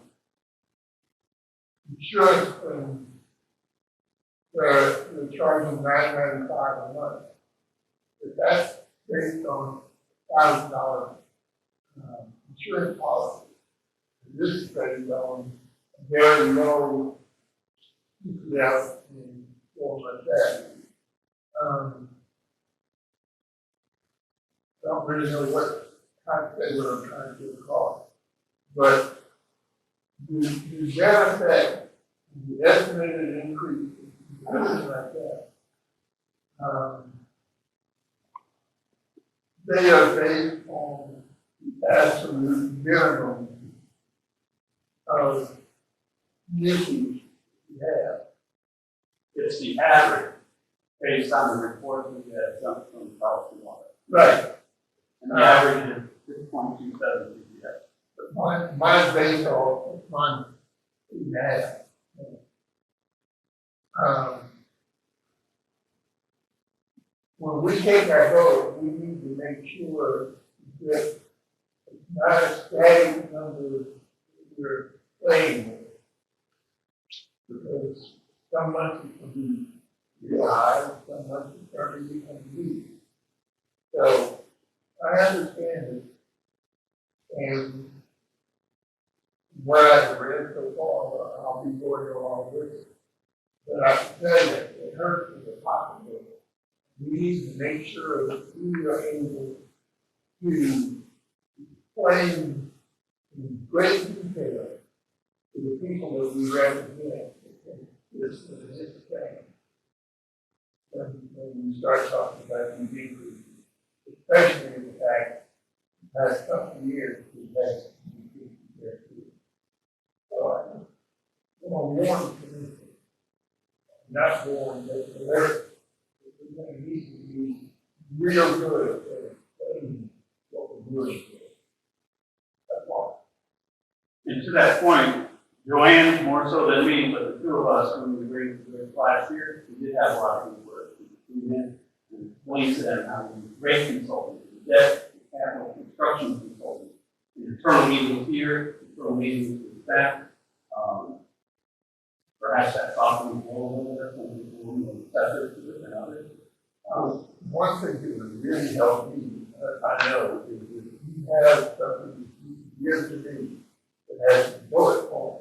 insurance claim, they're charging $9.95 a month. But that's based on $1,000 insurance policy. This is based on a very low death in form like that. I don't really know what kind of figure I'm trying to recall, but the benefit, the estimated increase, something like that. They are based on the absolute minimum of usage we have. It's the average based on the report we get from policy water. Right. And the average is 6.27 CPS. But mine's based on mine we have. When we take our vote, we need to make sure that it's not a static number we're playing with. Because some months it can be real high, some months it can be weak. So I understand it. And what I've read so far, I'll be going along with it. But I can tell you, it hurts in the pocketbook. We need to make sure that we are able to explain in great detail to the people that we represent this thing. When we start talking about these increases, especially in the fact that last couple of years we've had some increases there too. So I want to warn the community, not warn, but alert. We're going to need to be real good at explaining what we're doing. That's all. And to that point, Joanne, more so than me, but the two of us, when we agreed to this last year, we did have a lot of good work. We went and explained to them how we rate consultants, debt, capital construction consultants, internal meetings here, internal meetings with staff. Perhaps that softened a little bit, some people were receptive to it than others. One thing that would really help me, I know, is if you have something you give to me that has a bullet point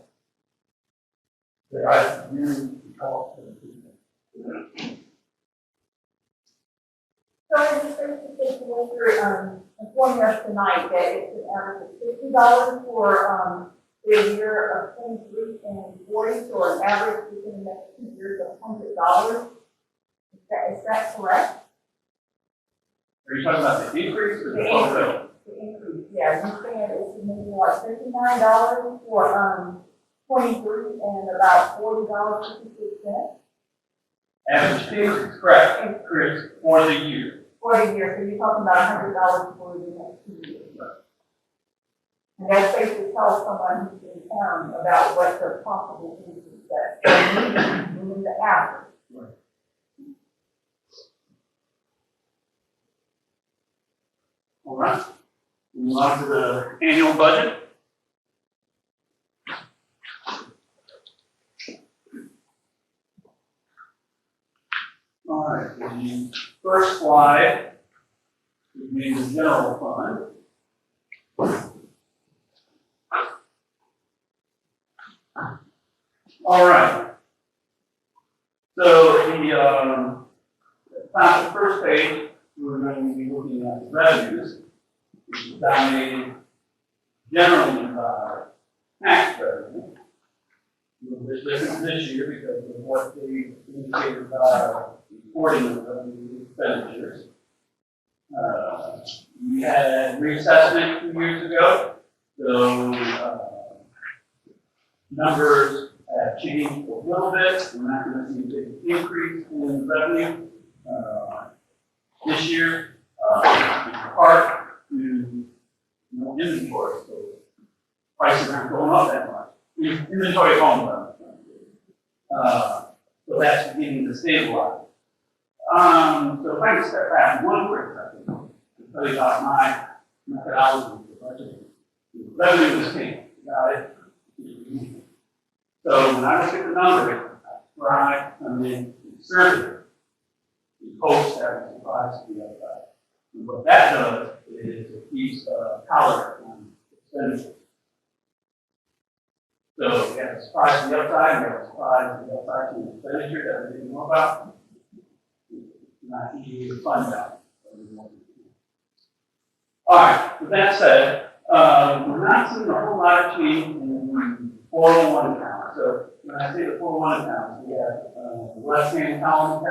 that I can use to talk to the people. So I just basically we're informing us tonight that it's an average of $50 for a year of 23 and 40, so an average within the next 2 years of $100. Is that correct? Are you talking about the increase or the The total bill? The increase, yeah, you're saying it's maybe like $59 for 23 and about $40.56 Average increase, correct, increase for the year. for a year. So you're talking about $100 for the next 2 years. And that's basically tells someone who's in town about what the possible increase that meaning the average. All right. Move on to the annual budget. All right, the first slide would be the general fund. All right. So on the first page, we're going to be looking at revenues, which is dominated generally by tax revenue. A little bit different this year because of what they indicated by reporting of revenue expenditures. We had reassessment 2 years ago, so numbers have changed a little bit. We're not going to see a big increase in revenue this year, in part to inventory, so prices aren't going up that much. inventory of homes. So that's beginning to stabilize. So if I can step back one quick second, to tell you about my methodology for budgeting. Revenue is king, got it? So when I look at the numbers, I try to come in conservative, in hopes that it surprise to the upside. And what that does is it keeps collar on expenditures. So we have a surprise to the upside, we have a surprise to the upside to the expenditure that we didn't know about. Not easy to fund out. All right, with that said, we're not seeing a whole lot of change in the 401 account. So when I say the 401 account, we have the left-hand column,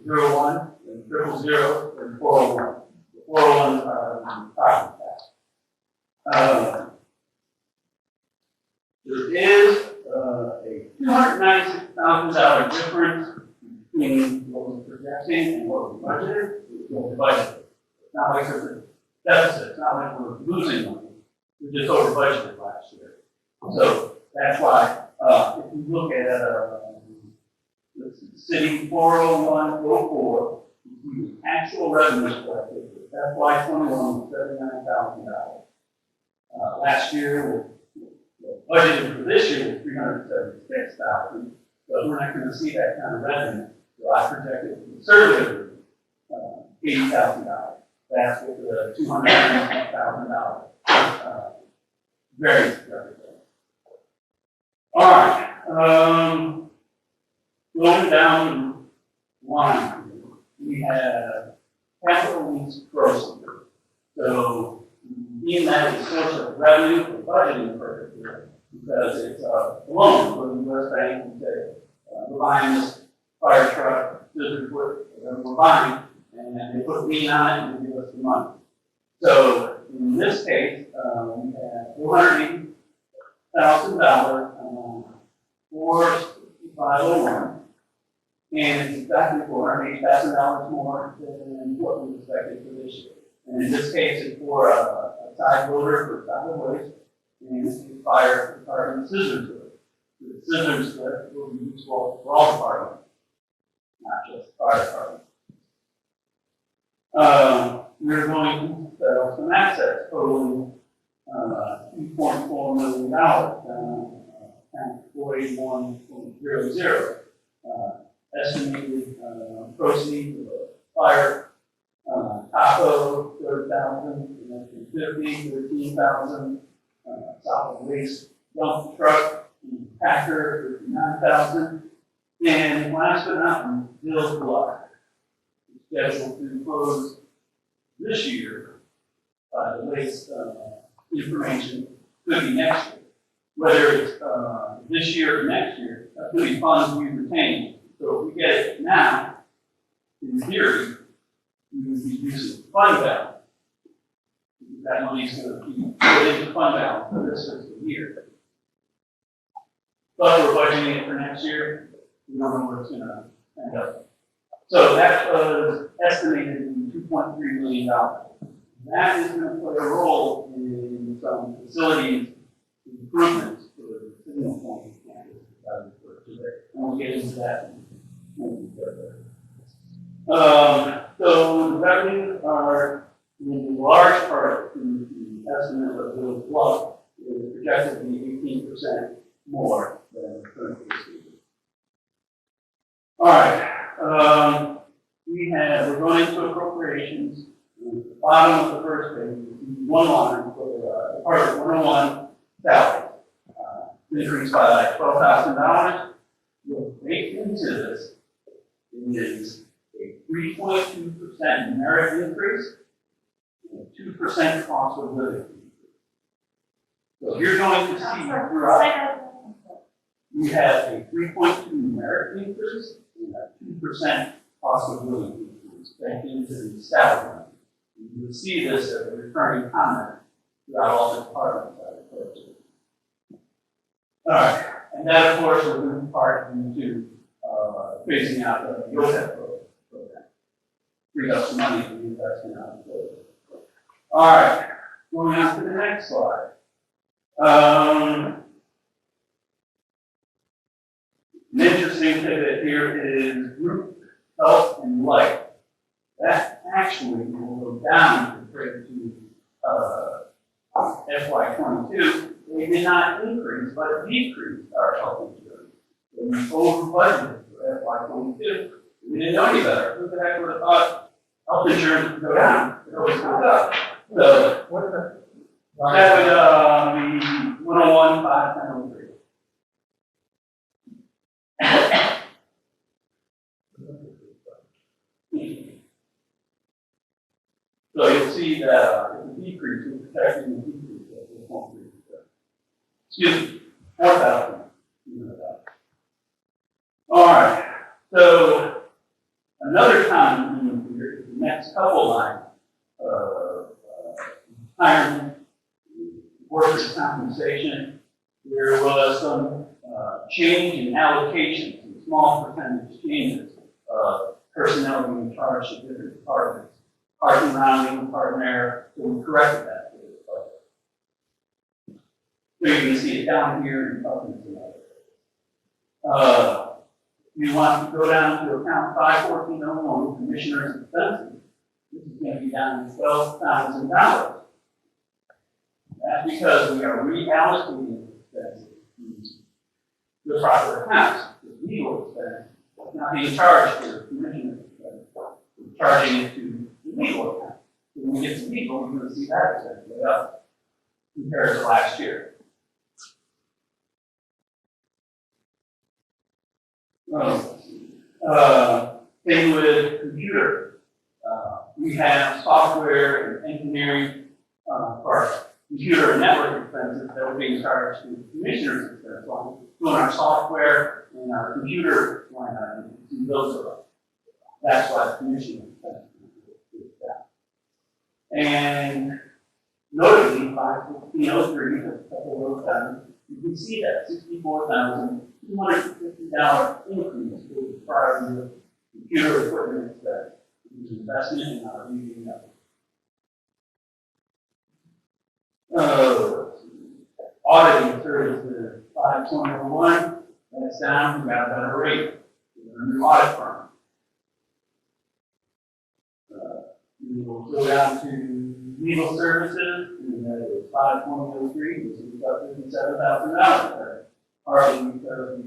01, and 000, and 401. The 401 are property tax. There is a $296,000 difference between what we're projecting and what we budgeted. What we budgeted. It's not like there's a deficit. It's not like we're losing money. We just over budgeted last year. So that's why if you look at the city 40104, you see the actual revenue collected. FY21 was $79,000. Last year, budgeted for this year was $376,000. So we're not going to see that kind of revenue. So I projected conservatively $80,000. That's with the $290,000 variance for everything. All right. Going down the line, we have capital lease proceeds. So being that it's a source of revenue for budgeting purposes, because it's a loan for the U.S. Bank, and say, we're buying this fire truck, scissors, whatever we're buying, and they put a lien on it and give us the money. So in this case, we have $480,000 for 6501, and it's exactly $480,000 more than what we expected for this year. And in this case, it's for a side loader for solid waste, and it's the fire department scissors lift. The scissors lift will be useful for all departments, not just the fire department. We're going to sell some assets totaling $2.4 million, account 481.00. Estimated proceeds of a fire Taco, 30,000, 50, 13,000, solid waste dump truck, Packer, 59,000, and last but not least, Bill's Block, scheduled to close this year. The latest information could be next year. Whether it's this year or next year, that could be funds we retain. So if we get it now, in theory, we would be using fund balance. That money's going to be put into fund balance for this fiscal year. But we're budgeting it for next year. We don't know where it's going to end up. So that was estimated in $2.3 million. That is going to play a role in some facilities improvements for the signal point campus that we put today. And we'll get into that when we get there. So the revenues are in large part the estimate of the block is projected to be 18% more than the current fiscal year. All right. We're going into appropriations. At the bottom of the first page, one line for the Department 101 salary. Increased by like $12,000. What's baked into this is a 3.2% merit increase and a 2% cost of living increase. So you're going to see throughout, we have a 3.2 merit increase and a 2% cost of living increase baked into the salary. You will see this as a recurring comment throughout all the departments that I refer to. All right, and that, of course, will be part into phasing out the OPEB program. Free up some money to be invested in employees. All right, going on to the next slide. An interesting pivot here is group health and life. That actually will go down compared to FY '22. We did not increase, but decreased our health insurance. We over budgeted for FY '22. We didn't know any better. Who the heck would have thought health insurance would go down? It always goes up. So What's the? that would be 101, 510, 03. So you'll see that it's a decrease, we're protecting the decrease of 1.3%. Excuse me, 4,000. All right, so another common theme here is the next couple lines of retirement, workers' compensation. There was some change in allocations, some small percentage changes of personnel being charged to different departments. Part in rounding, part in error, so we corrected that for this budget. So you can see it down here and up in the other. You want to go down to account 51401, commissioner's expenses. This is going to be down to $12,000. That's because we are reallocating expenses to the proper accounts. The legal expense is not being charged to the commissioner's expense. We're charging it to the legal account. So when we get to legal, we're going to see that expense go up compared to last year. Same with computer. We have software and engineering for computer and network expenses that are being charged to the commissioner's expense line. Doing our software and our computer line items, those are up. That's why the commissioner's expense is down. And notably, 51603, a couple of those times, you can see that $64,250 increase over the prior year computer equipment expense, which is investment in our reading network. Auditing services 521, that's down, we got a better rate. We're a new audit firm. We will go down to legal services, and that is 52003, which is about $57,000 there. Partly because we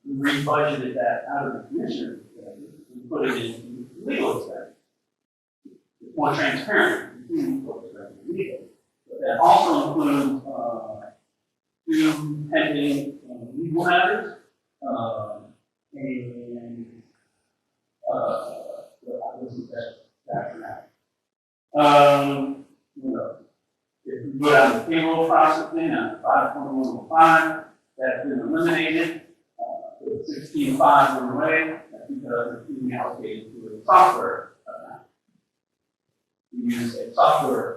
rebudgeted that out of the commissioner's expenses and put it into legal expense. It's more transparent between legal expense and legal. But that also includes 2 pending legal matters and this is that for now. If we go down to payroll processing on 52105, that's been eliminated. So 16.5 went away. That's because it's being allocated to a software account. We use a software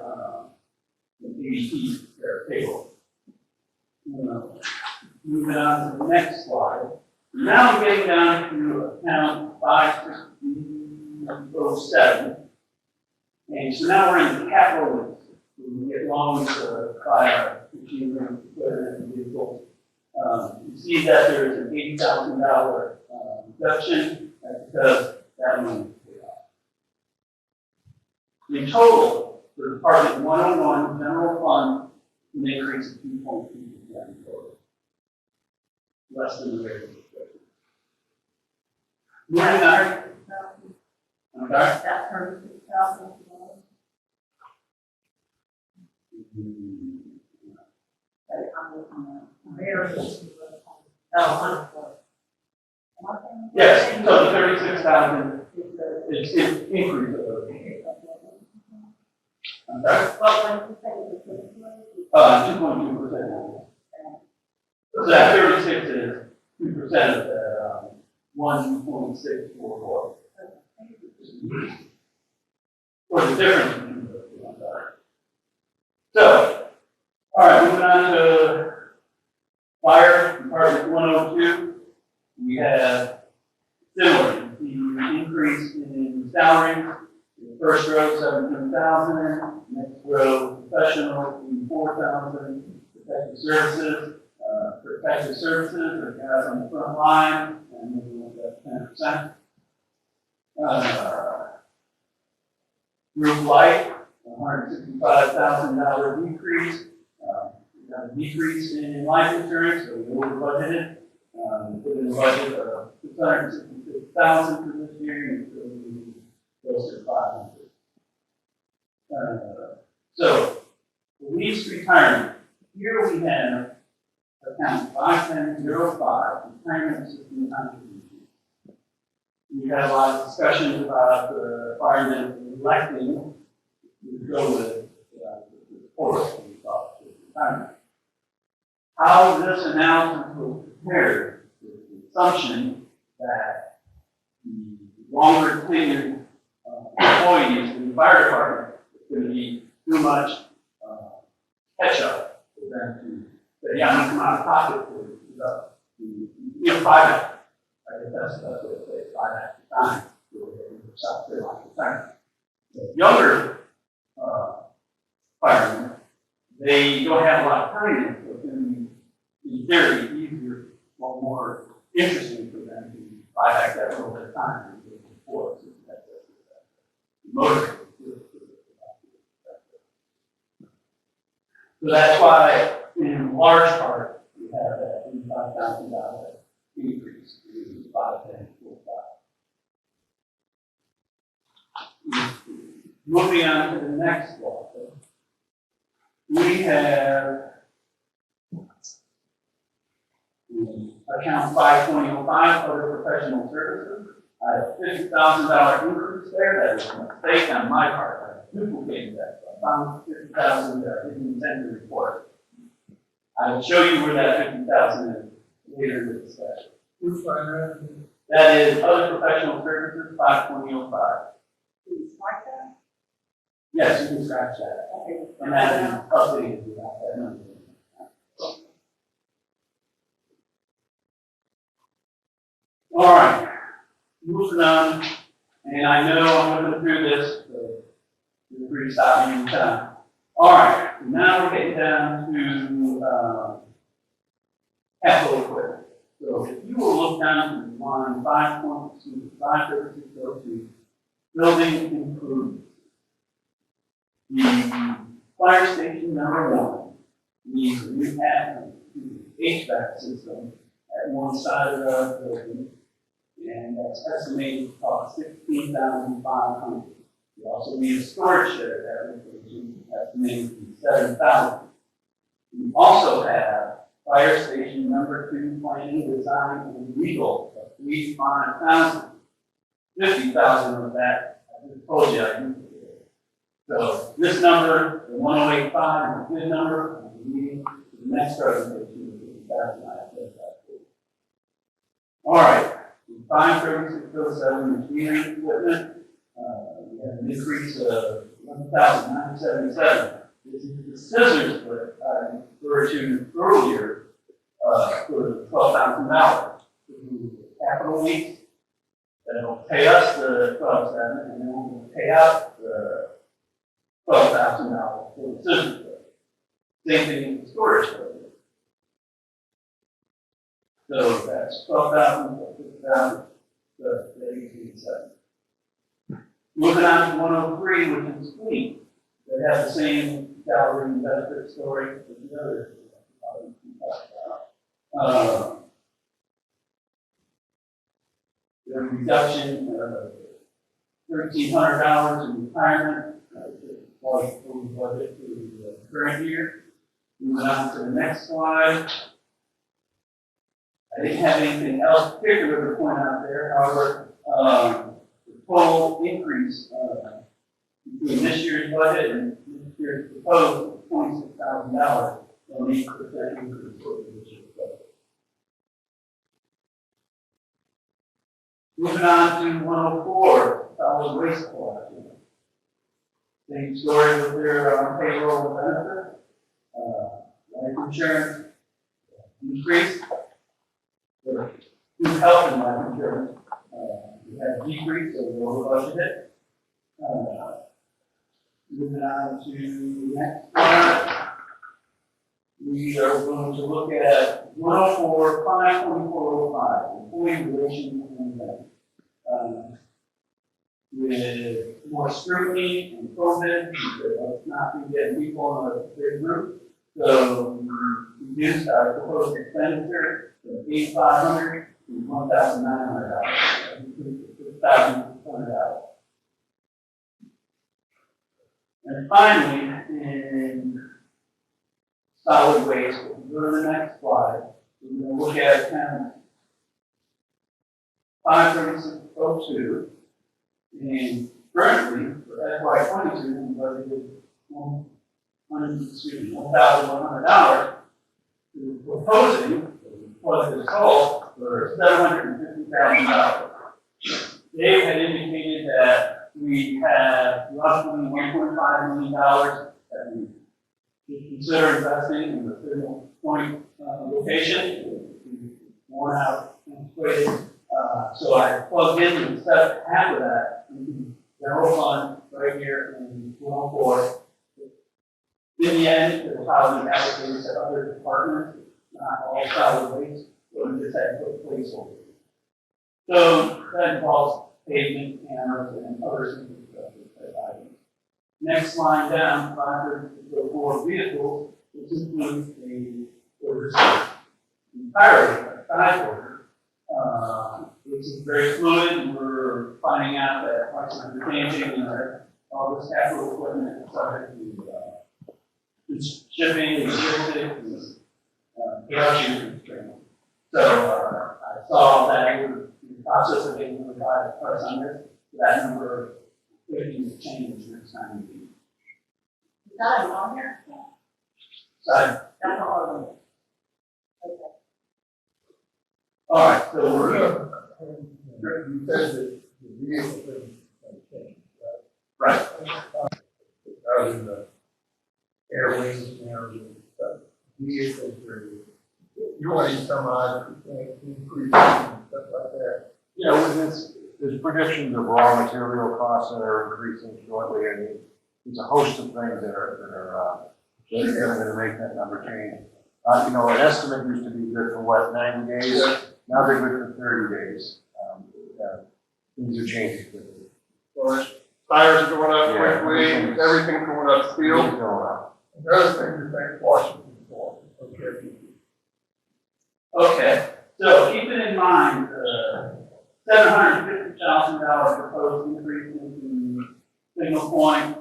ADP for payroll. Moving on to the next slide. Now we're getting down to account 56007. And so now we're in the capital list. We get loans to buy our machinery, equipment, and vehicles. You see that there is an $80,000 reduction. That's because that money is paid off. In total, for Department 101 General Fund, an increase of 2.2% in total. Less than the rate of inflation. Moving on. Okay. That's $36,000. Yes, so the 36,000 is increase of those. Okay. 2.2%. So that 36 is 2% of the 1.644. What's the difference between those two? I'm sorry. So, all right, moving on to fire, Department 102. We have similar, the increase in salary. The first row, 17,000. Next row, professional, 4,000. Protective services are guys on the front line, 10%. Group life, $165,000 decrease. We got a decrease in life insurance, so we over budgeted. We put in a budget of $666,000 for this year, and so we goes to 500. So, police retirement. Here we have account 5105, retirement system contributions. We had a lot of discussions about the firemen electing to go with the force we thought was retirement. How this announcement was prepared is the assumption that the longer tenured employees in the fire department is going to be too much catch up for them to say, yeah, I'm going to come out of pocket for buyback. I guess that's the best way to say it, buyback time. South Carolina retirement. The younger firemen, they don't have a lot of time, so it's going to be, in theory, easier, or more interesting for them to buy back that little bit of time than before. So that's motor. So that's why, in large part, we have that $85,000 increase to 510.45. Moving on to the next slide. We have account 5205, other professional services. I have a $50,000 increase there. That is a mistake on my part. I duplicated that. I found 50,000 that I didn't intend to report. I will show you where that 50,000 is later in the discussion. Which line? That is other professional services, 5205. Please, like that? Yes, you can scratch that. Okay. And that is updated without that number. All right, moving on, and I know I'm going through this, so feel free to stop me anytime. All right, now we're getting down to capital equipment. So if you will look down to line 5.2, 53602, building improvements. The fire station number 1 needs a new HVAC system at one side of the building, and that's estimated to cost $16,500. We also need a storage shed at that location, estimated to be $7,000. We also have fire station number 2 planning, design, and legal of $85,000. $50,000 of that, I just told you I used it. So this number, the 1085, is a good number. I'm leaving the next presentation with $50,000. All right, 53607 machinery equipment. We have an increase of $1,977. This is the scissors split I referred to earlier for $12,000. Capital needs. That'll pay us the $12,700, and then we'll pay out the $12,000 for the scissors split. Same thing with the storage split. So that's $12,000 plus $6,000, the $18,700. Moving on to 103, which is fleet. They have the same salary and benefit story as the other. The reduction of $1,300 in retirement, fully budget for the current year. Moving on to the next slide. I didn't have anything else particular to point out there. However, the total increase between this year's budget and this year's proposed is $26,000, an 8% increase over this year's budget. Moving on to 104, solid waste collection. Same story with their payroll and benefits. Life insurance increase. Group health and life insurance, we had a decrease, so we over budgeted. Moving on to the next slide, we are going to look at 104, 52405, employee relations and benefits. with more scrutiny and COVID, let's not be getting people in a big group. So we reduced our proposed expenditure from $8,500 to $1,900. $6,200. And finally, in solid waste, if we go to the next slide, we're going to look at account 53602. And currently, for FY22, we budgeted $1,100. We're proposing, what is called, for $750,000. Dave had indicated that we have roughly $1.5 million that we should consider investing in the Signal Point location. Worn out, antiquated. So I plugged in and set half of that in the general fund right here in 104. In the end, it will probably allocate to other departments, not all solid waste, but we just had to put placeholders. So that involves pavement, cameras, and other infrastructure type items. Next line down, 534 vehicles, which includes entirely a side order. Which is very fluid. We're finding out that parts are changing and all this capital equipment is subject to shipping and logistics and production constraints. So I saw that we were in the process of getting the revised parts on this. That number could change next time we meet. Is that on there? So, That's all. all right, so we're You said that the vehicle thing has changed, right. rather than the air wings and everything, but vehicles are, you want to summarize, increase and stuff like that. Yeah, with this, there's predictions of raw material costs that are increasing shortly, and there's a host of things that are going to make that number change. You know, an estimate used to be good for what, 90 days? Now they're good for 30 days. Things are changing quickly. Well, tires are going up Yeah, quickly, everything's going up steel. Things going up. The other thing is thank Washington for, okay. Okay, so keeping in mind $750,000 proposed increase into Signal Point,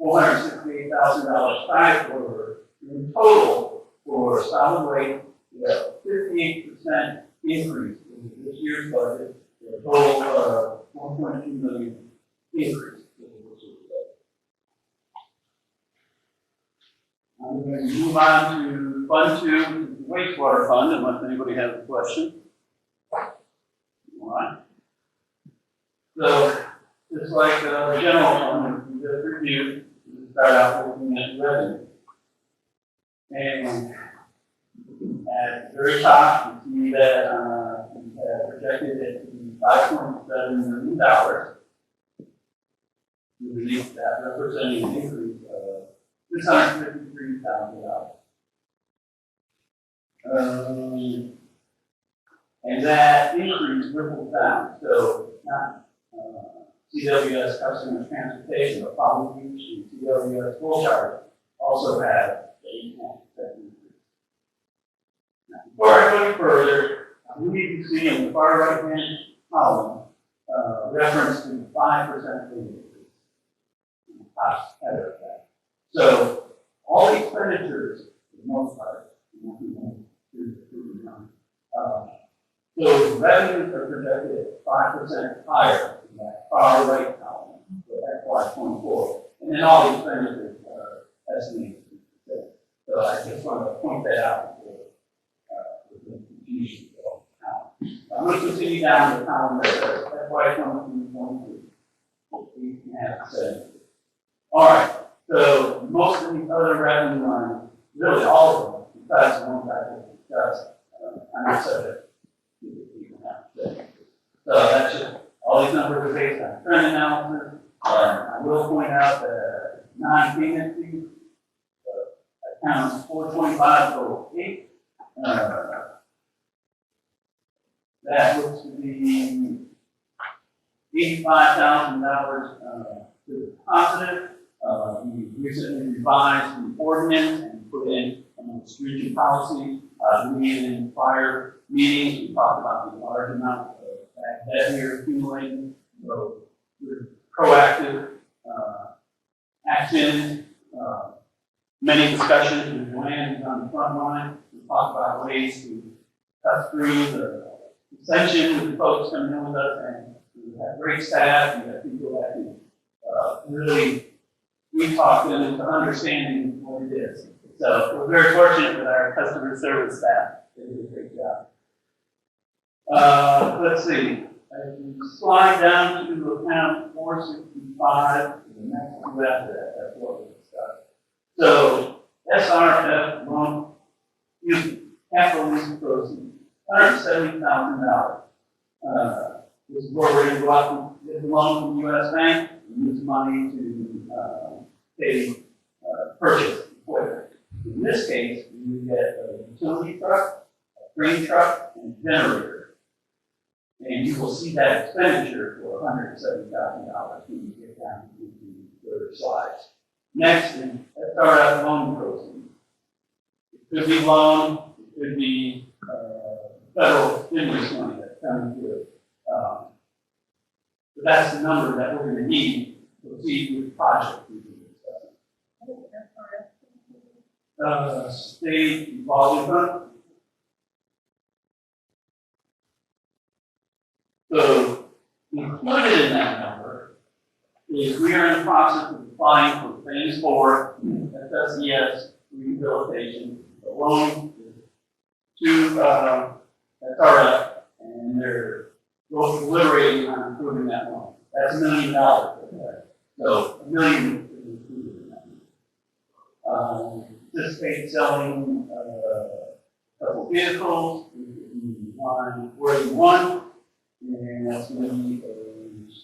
$468,000 side order, in total for solid waste, we have 58% increase in this year's budget, a total of $1.2 million increase. I'm going to move on to Fund 2, the wastewater fund, unless anybody has a question. All right. So, just like the general fund, we just reviewed, we start out looking at revenue. And at the very top, you see that we have projected it to be $5.7 million. We released that representing an increase of $653,000. And that increase ripples down. So not CWS customers transportation, but Palm Beach and CWS full charge also have a 8% increase. Now, before I go any further, we need to see in the far right hand column reference to the 5% increase. Header of that. So all the expenditures, for the most part, so revenues are projected at 5% higher in that far right column, so FY24, and then all the expenditures are estimated. So I just want to point that out for the confusion. I'm going to continue down the column that says FY22, 8.5%. All right, so most of these other revenue lines, really all of them, besides the ones I just discussed, are not subject to the 8.5%. So that's just, all these numbers are based on trend analysis. I will point out that non-payment fees accounts 425.08. That looks to be $85,000 to the positive. We recently revised the ordinance and put in stringent policy. We in prior meetings, we talked about the large amount of debt here accumulating. So we're proactive actions, many discussions with Joanne on the front line. We talked about ways to cut through the dissension with the folks coming in with us, and we have great staff. We have people that can really, we talk them into understanding what it is. So we're very fortunate with our customer service staff. They do a great job. Let's see. As we slide down to account 465, the next two after that, that's what we discussed. So SRF loan, capital lease proceeds, $170,000. This is where we're going to go out and get the loan from the U.S. Bank and use money to pay purchase equipment. In this case, we get a utility truck, a crane truck, and a generator. And you will see that expenditure for $170,000 when you get down to the other slides. Next is SRF loan proceeds. It could be loan, it could be federal stimulus money that's coming through. But that's the number that we're going to need to proceed with the project we've been discussing. State revolving fund. So included in that number is we are in the process of applying for phase 4 FSES rehabilitation. The loan is to SRF, and they're both deliberating on improving that loan. That's $1 million. So $1 million is included in that. Anticipate selling a couple vehicles, line 41. And that's going to be a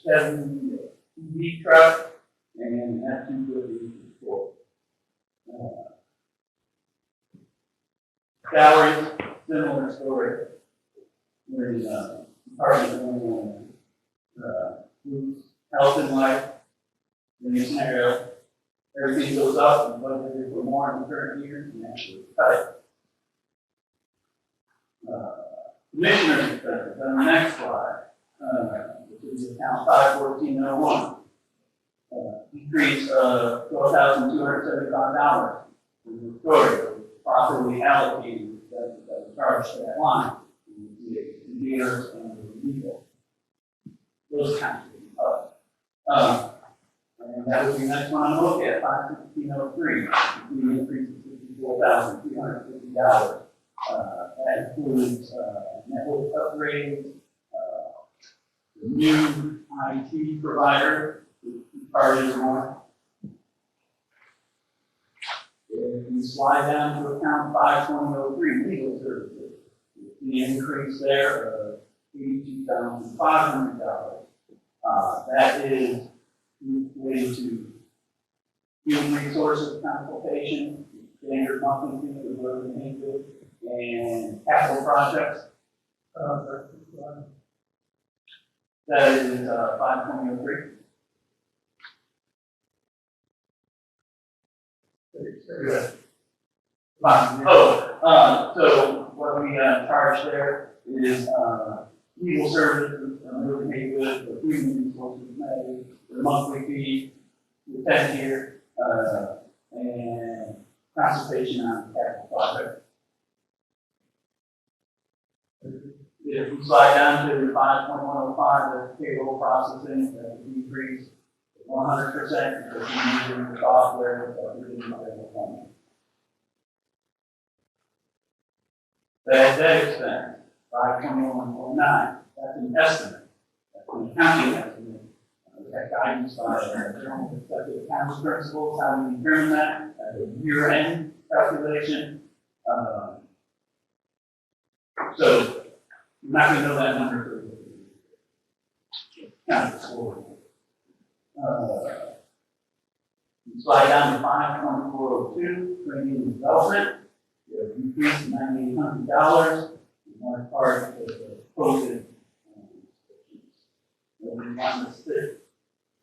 7 EV truck and F-250 for salaries, similar story. We're in Department of Health and Life. In this scenario, everything goes up and budgeted for more in the current year, and actually cut it. Commissioner's expenses on the next slide, which is account 51401. Decrease of $12,275 in the story, properly allocated that was charged to that line. The engineers and the legal. Those kinds of things. And that would be the next one I'm looking at, 51603. We increase of $64,350. That includes network upgrades, the new IT provider, charges more. If you slide down to account 5103, legal services, the increase there of $82,500. That is related to human resources consultation, standard monthly fee for road and input, and capital projects. That is 5203. So what we charge there is legal services, really pay good for human resources, the monthly fee, the 10-year, and consultation on capital projects. If we slide down to 5.105, the payroll processing, decrease 100% because we're using the software that we're using available. Bad debt expense, 521.09. That's an estimate. That's an accounting estimate. That guidance by general executive accounting principles, how we determine that at a year-end calculation. So you're not going to know that number for kind of score. Slide down to 52402, training and development. We have increased to $9,800. One part of the COVID. We want to sit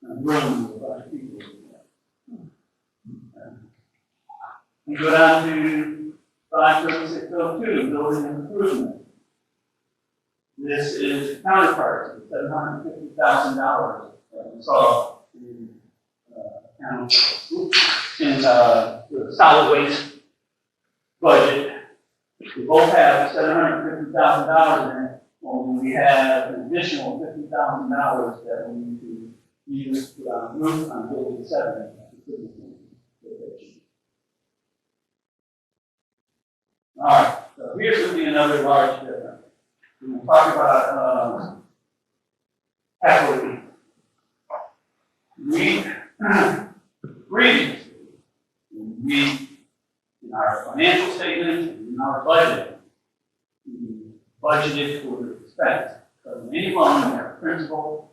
in a room with a bunch of people. We go down to 53602, building improvement. This is counterpart to $750,000 that we saw in, the solid waste budget. We both have $750,000 in it, only we have an additional $50,000 that we need to use to put on the roof on building 7. All right, so here's going to be another large difference. We'll talk about capital. We previously, in our financial statements, in our budget, we budgeted for expense. So in any loan, we have principal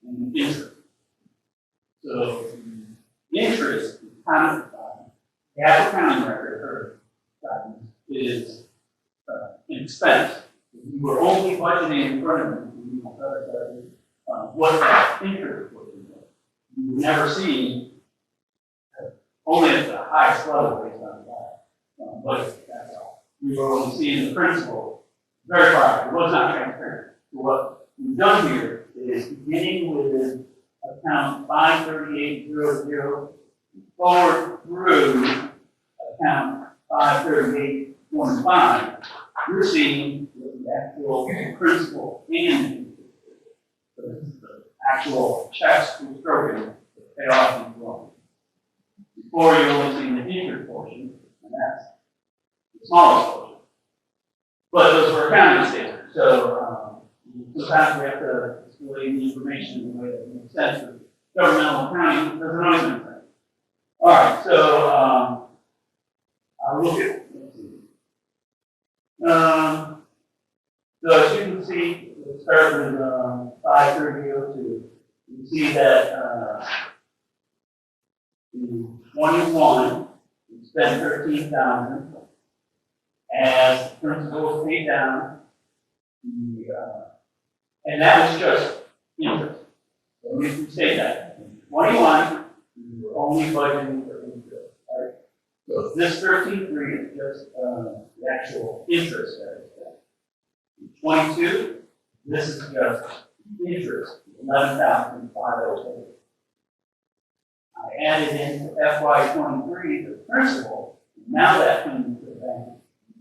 and interest. So the interest is counted by the accounting record or is an expense. We were only budgeting in front of them what that interest was. You never see, only at the highest level based on that budget, that's all. We were only seeing the principal very far. It was not transparent. So what we've done here is beginning with account 53800 forward through account 53815. You're seeing the actual principal and the actual checks we're stroking to pay off these loans. Before you're only seeing the interest portion, and that's the smallest portion. But those were accounting standards, so sometimes we have to display the information in a way that makes sense. But governmental accounting doesn't always make sense. All right, so I'll look at. So as you can see, let's start with 53002. You can see that in 21, we spent 13,000 as principal was paid down, and that was just interest. So we can say that in 21, we were only budgeting for interest, right? So this 13.3 is just the actual interest that is spent. In 22, this is just interest, 11,508. I added in FY23 the principal. Now that comes into the bank.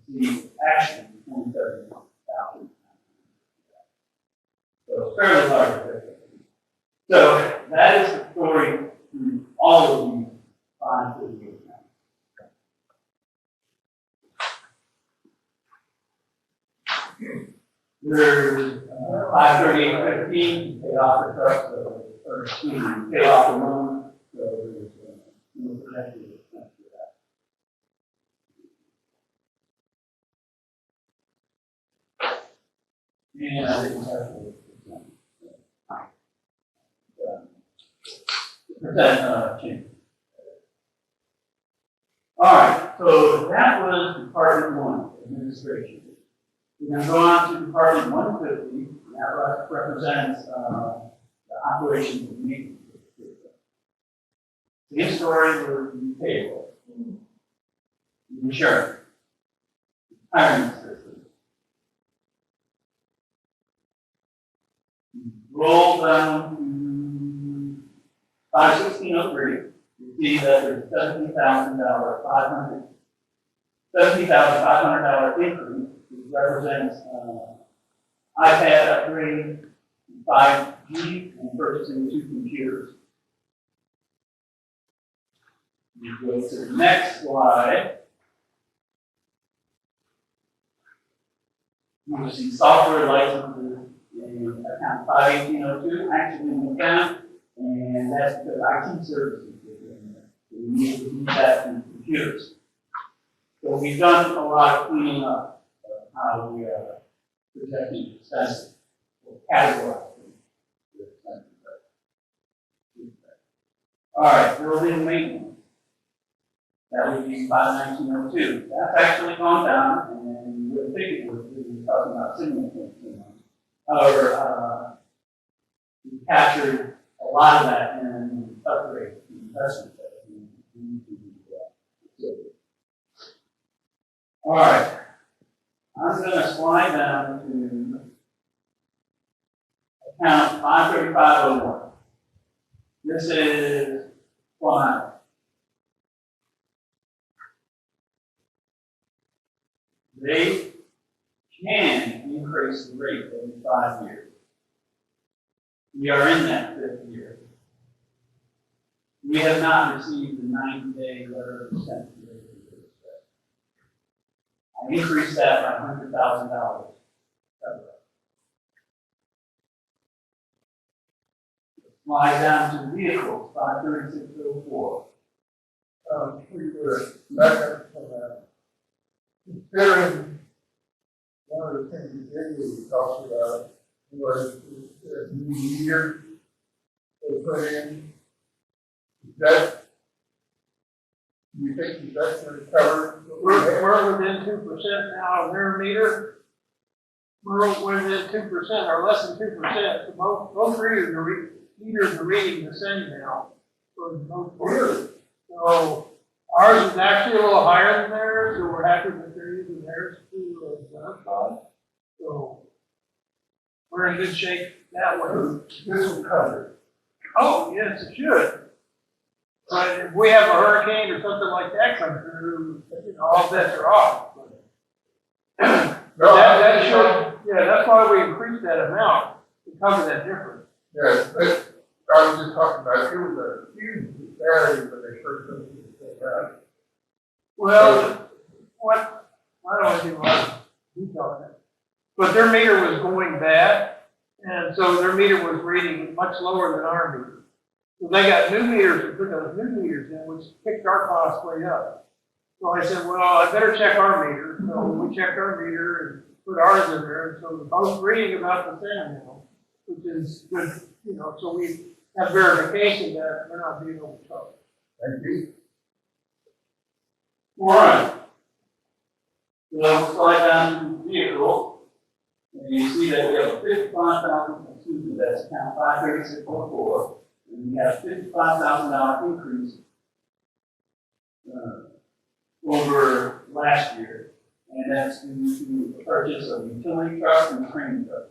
The action 27,000. So it's fairly large difference. So that is the story through all of these 538 accounts. There's 538.15, pay off the trust, or excuse me, pay off the loan. So there's no projected expense for that. And I didn't have percent change. All right, so that was Department 1, administration. We're going to go on to Department 150, and that represents the operations of maintenance. The story was the payroll, insurance, hiring system. Roll down to 51603. You see that there's $70,500 increase, which represents iPad upgrade, 5G, and purchasing 2 computers. You go to the next slide. You will see software licenses in account 51802 actually went down, and that's because IT services are in there. So we need to use that in computers. So we've done a lot of cleaning up of how we are projecting expenses or categorizing the expenses. All right, building maintenance. That would be 51902. That's actually gone down, and you would think it would be talking about significant. However, we captured a lot of that in upgrade, investment that we need to do. All right, I'm gonna slide down to account 53501. This is fine. They can increase the rate every 5 years. We are in that 5th year. We have not received the 90-day letter of intent. I increased that by $100,000. Slide down to vehicles, 53604. We were back up from that. Considering one of the things we did, we talked about was the new meter they put in. Is that, do you think that's going to cover? We're within 2% now of their meter. We're within 2% or less than 2%. So both meters are reading the same now. For the most part. Really? So ours is actually a little higher than theirs, so we're happy that they're using theirs to verify. So we're in good shape that way. This will cover it. Oh, yes, it should. But if we have a hurricane or something like that come through, all bets are off. That should, yeah, that's why we increased that amount to cover that difference. Yeah, but I was just talking about, it was a huge disparity when they first put this thing out. Well, what, I don't want to do a lot of detail on it, but their meter was going bad, and so their meter was reading much lower than our meter. So they got new meters, and put those new meters in, which kicked our costs way up. So I said, well, I better check our meter. So we checked our meter and put ours in there, and so they're both reading about the same now, which is good, so we have verification that we're not being overcharged. Thank you. All right. So we'll slide down to vehicle. And you see that we have a 55,000, excuse me, that's account 53604. And we have $55,000 increase over last year. And that's due to the purchase of utility trucks and training trucks.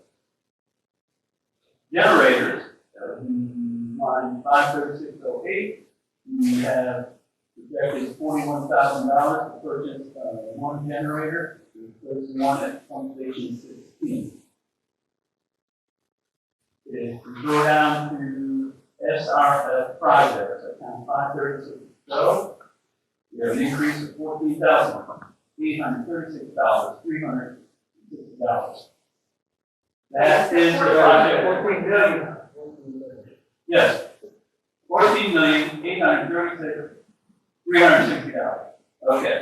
Generators, line 53608, we have projected $41,000 to purchase one generator, to replace one at pump station 16. If we go down to SRF projects, account 536 we have an increase of $14,836, $360. That is the project. 14 million. Yes. $14,836,360. Okay.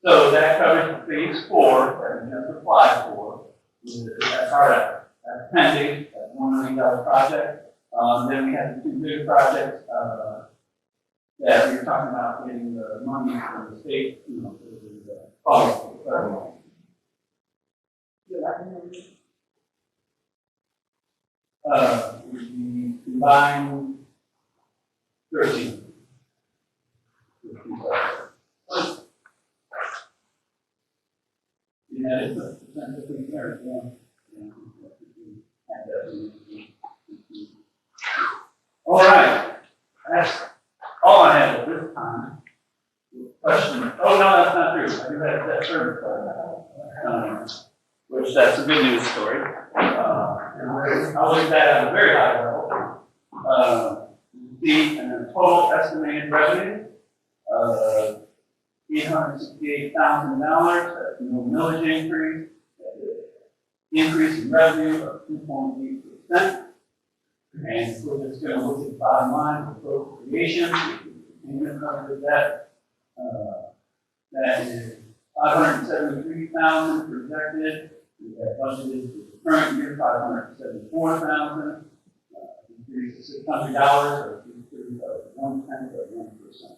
So that covers phase 4 that we just applied for. That's our, that's pending, that's $1 million project. Then we have the 2 big projects, that we were talking about getting the money from the state, for the policy. We combined 13. Yeah, it's a percent between there, All right, that's all I have at this time. Question? Oh, no, that's not true. I do have that service, which that's a good news story. I'll leave that at a very high level. The total estimated revenue, $868,000, that's no millage increase, increase in revenue of 2.8%. And so it's going to look at the bottom line for appropriation, payment covered that. That is $573,000 projected. We have budgeted for the current year $574,000. Increase of $600 or 1/10 of 1%.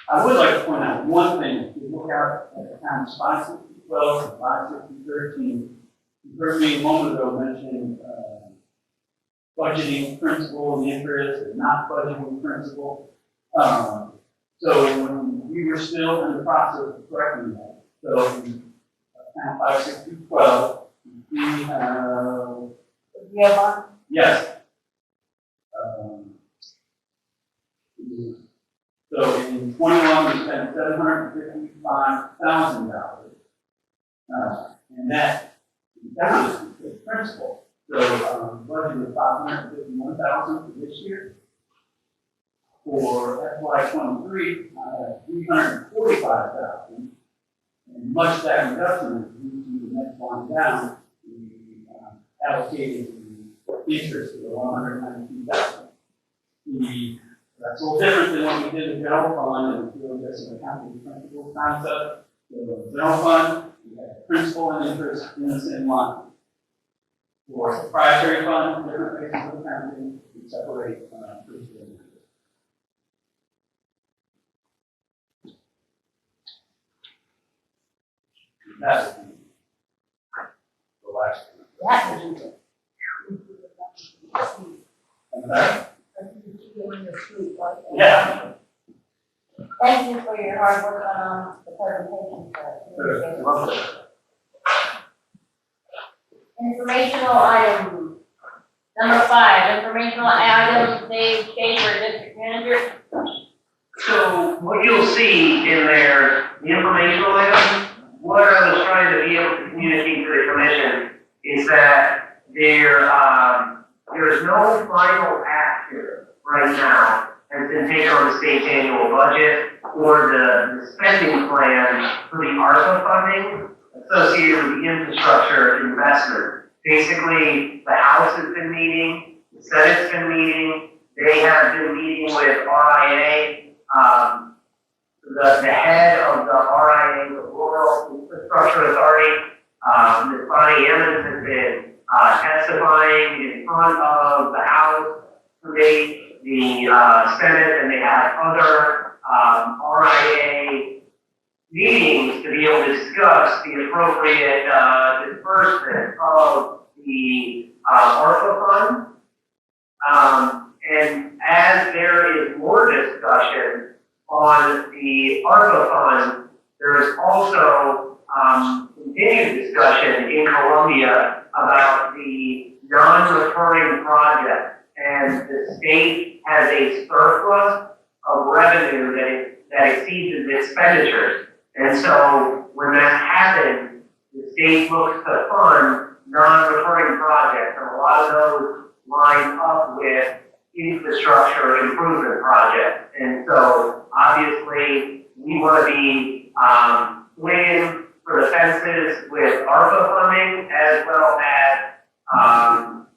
I would like to point out one thing, if you look out at accounts 56012 and 56013, you heard me a moment ago mention budgeting principle and interest and not budgeting principle. So when we were still in the process of correcting that, so in account 56012, we You have one? yes. So in 21, we spent $755,000. And that down is principal. So, budget is $551,000 for this year. For FY '23, I have $345,000. And much of that reduction is due to the next line down, we allocated the interest of the $192,000. That's a little different than what we did in general fund, and we feel this an accounting principle concept. So in general fund, we have principal and interest in the same line. For proprietary fund, different bases of accounting, we separate principal and interest. That's the last one. And that, yeah. Thank you for your hard work on the presentation. Sir. Informational items. Number 5, informational items, Dave Shaver, district manager. So what you'll see in there, the informational items, what I was trying to be able to communicate to the commission is that there is no final action right now has been taken on the state's annual budget or the spending plan for the ARPA funding associated with the infrastructure investment. Basically, the House has been meeting, the Senate's been meeting, they have been meeting with RIA, the head of the RIA, the Rural Infrastructure Authority, Ms. Bonnie Emmons has been testifying in front of the House committee, the Senate, and they have other RIA meetings to be able to discuss the appropriate disbursement of the ARPA fund. And as there is more discussion on the ARPA fund, there is also continued discussion in Columbia about the non-recurring project. And the state has a surplus of revenue that exceeds its expenditures. And so when that happens, the state looks to fund non-recurring projects, and a lot of those line up with infrastructure improvement projects. And so obviously we want to be swinging for the fences with ARPA funding, as well as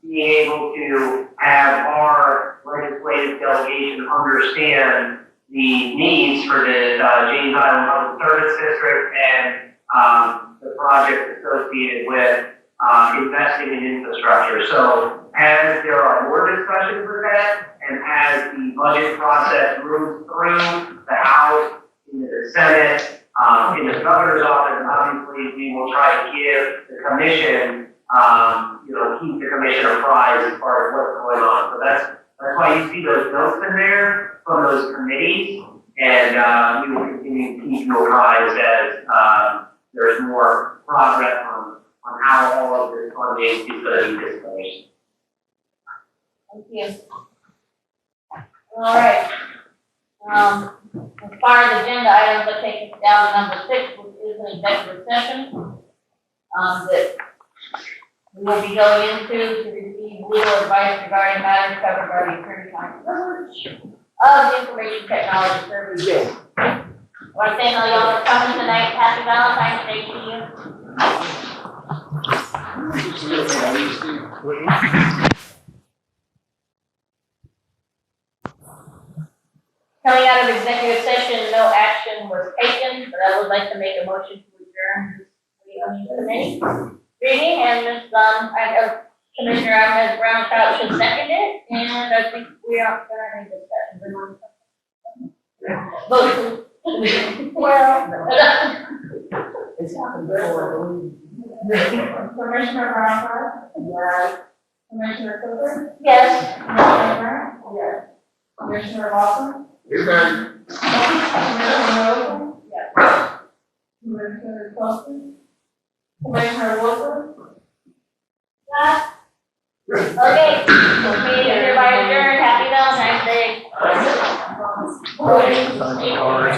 being able to have our legislative delegation understand the needs for the James Island Public Service District and the projects associated with investing in infrastructure. So as there are more discussions with that, and as the budget process moves through the House, into the Senate, in the governor's office, obviously we will try to give the commission, keep the commission apprised as far as what's going on. So that's why you see those notes in there from those committees, and we will continue to keep you apprised as there's more progress on how all of this funding is going to be dispersed. Thank you. All right. As far as agenda items, I take us down to number 6, which is an executive session that we will be going into to receive legal advice regarding matters covered by the attorney-client privilege of the information technology services. I want to thank all y'all for coming tonight. Happy Valentine's Day to you. Coming out of executive session, no action was taken, but I would like to make a motion to adjourn this committee meeting, and Commissioner Ahmed Brown Couch should second it, and I think we are going to have any discussion. Motion. Well, It's happened before. Commissioner Bronco? Yes. Commissioner Cooper? Yes. Commissioner Grant? Yes. Commissioner Lawson? Amen. Commissioner Wilson? Yes. Commissioner Wilson? Commissioner Wilson? Okay, meeting is hereby adjourned. Happy Valentine's Day. All right.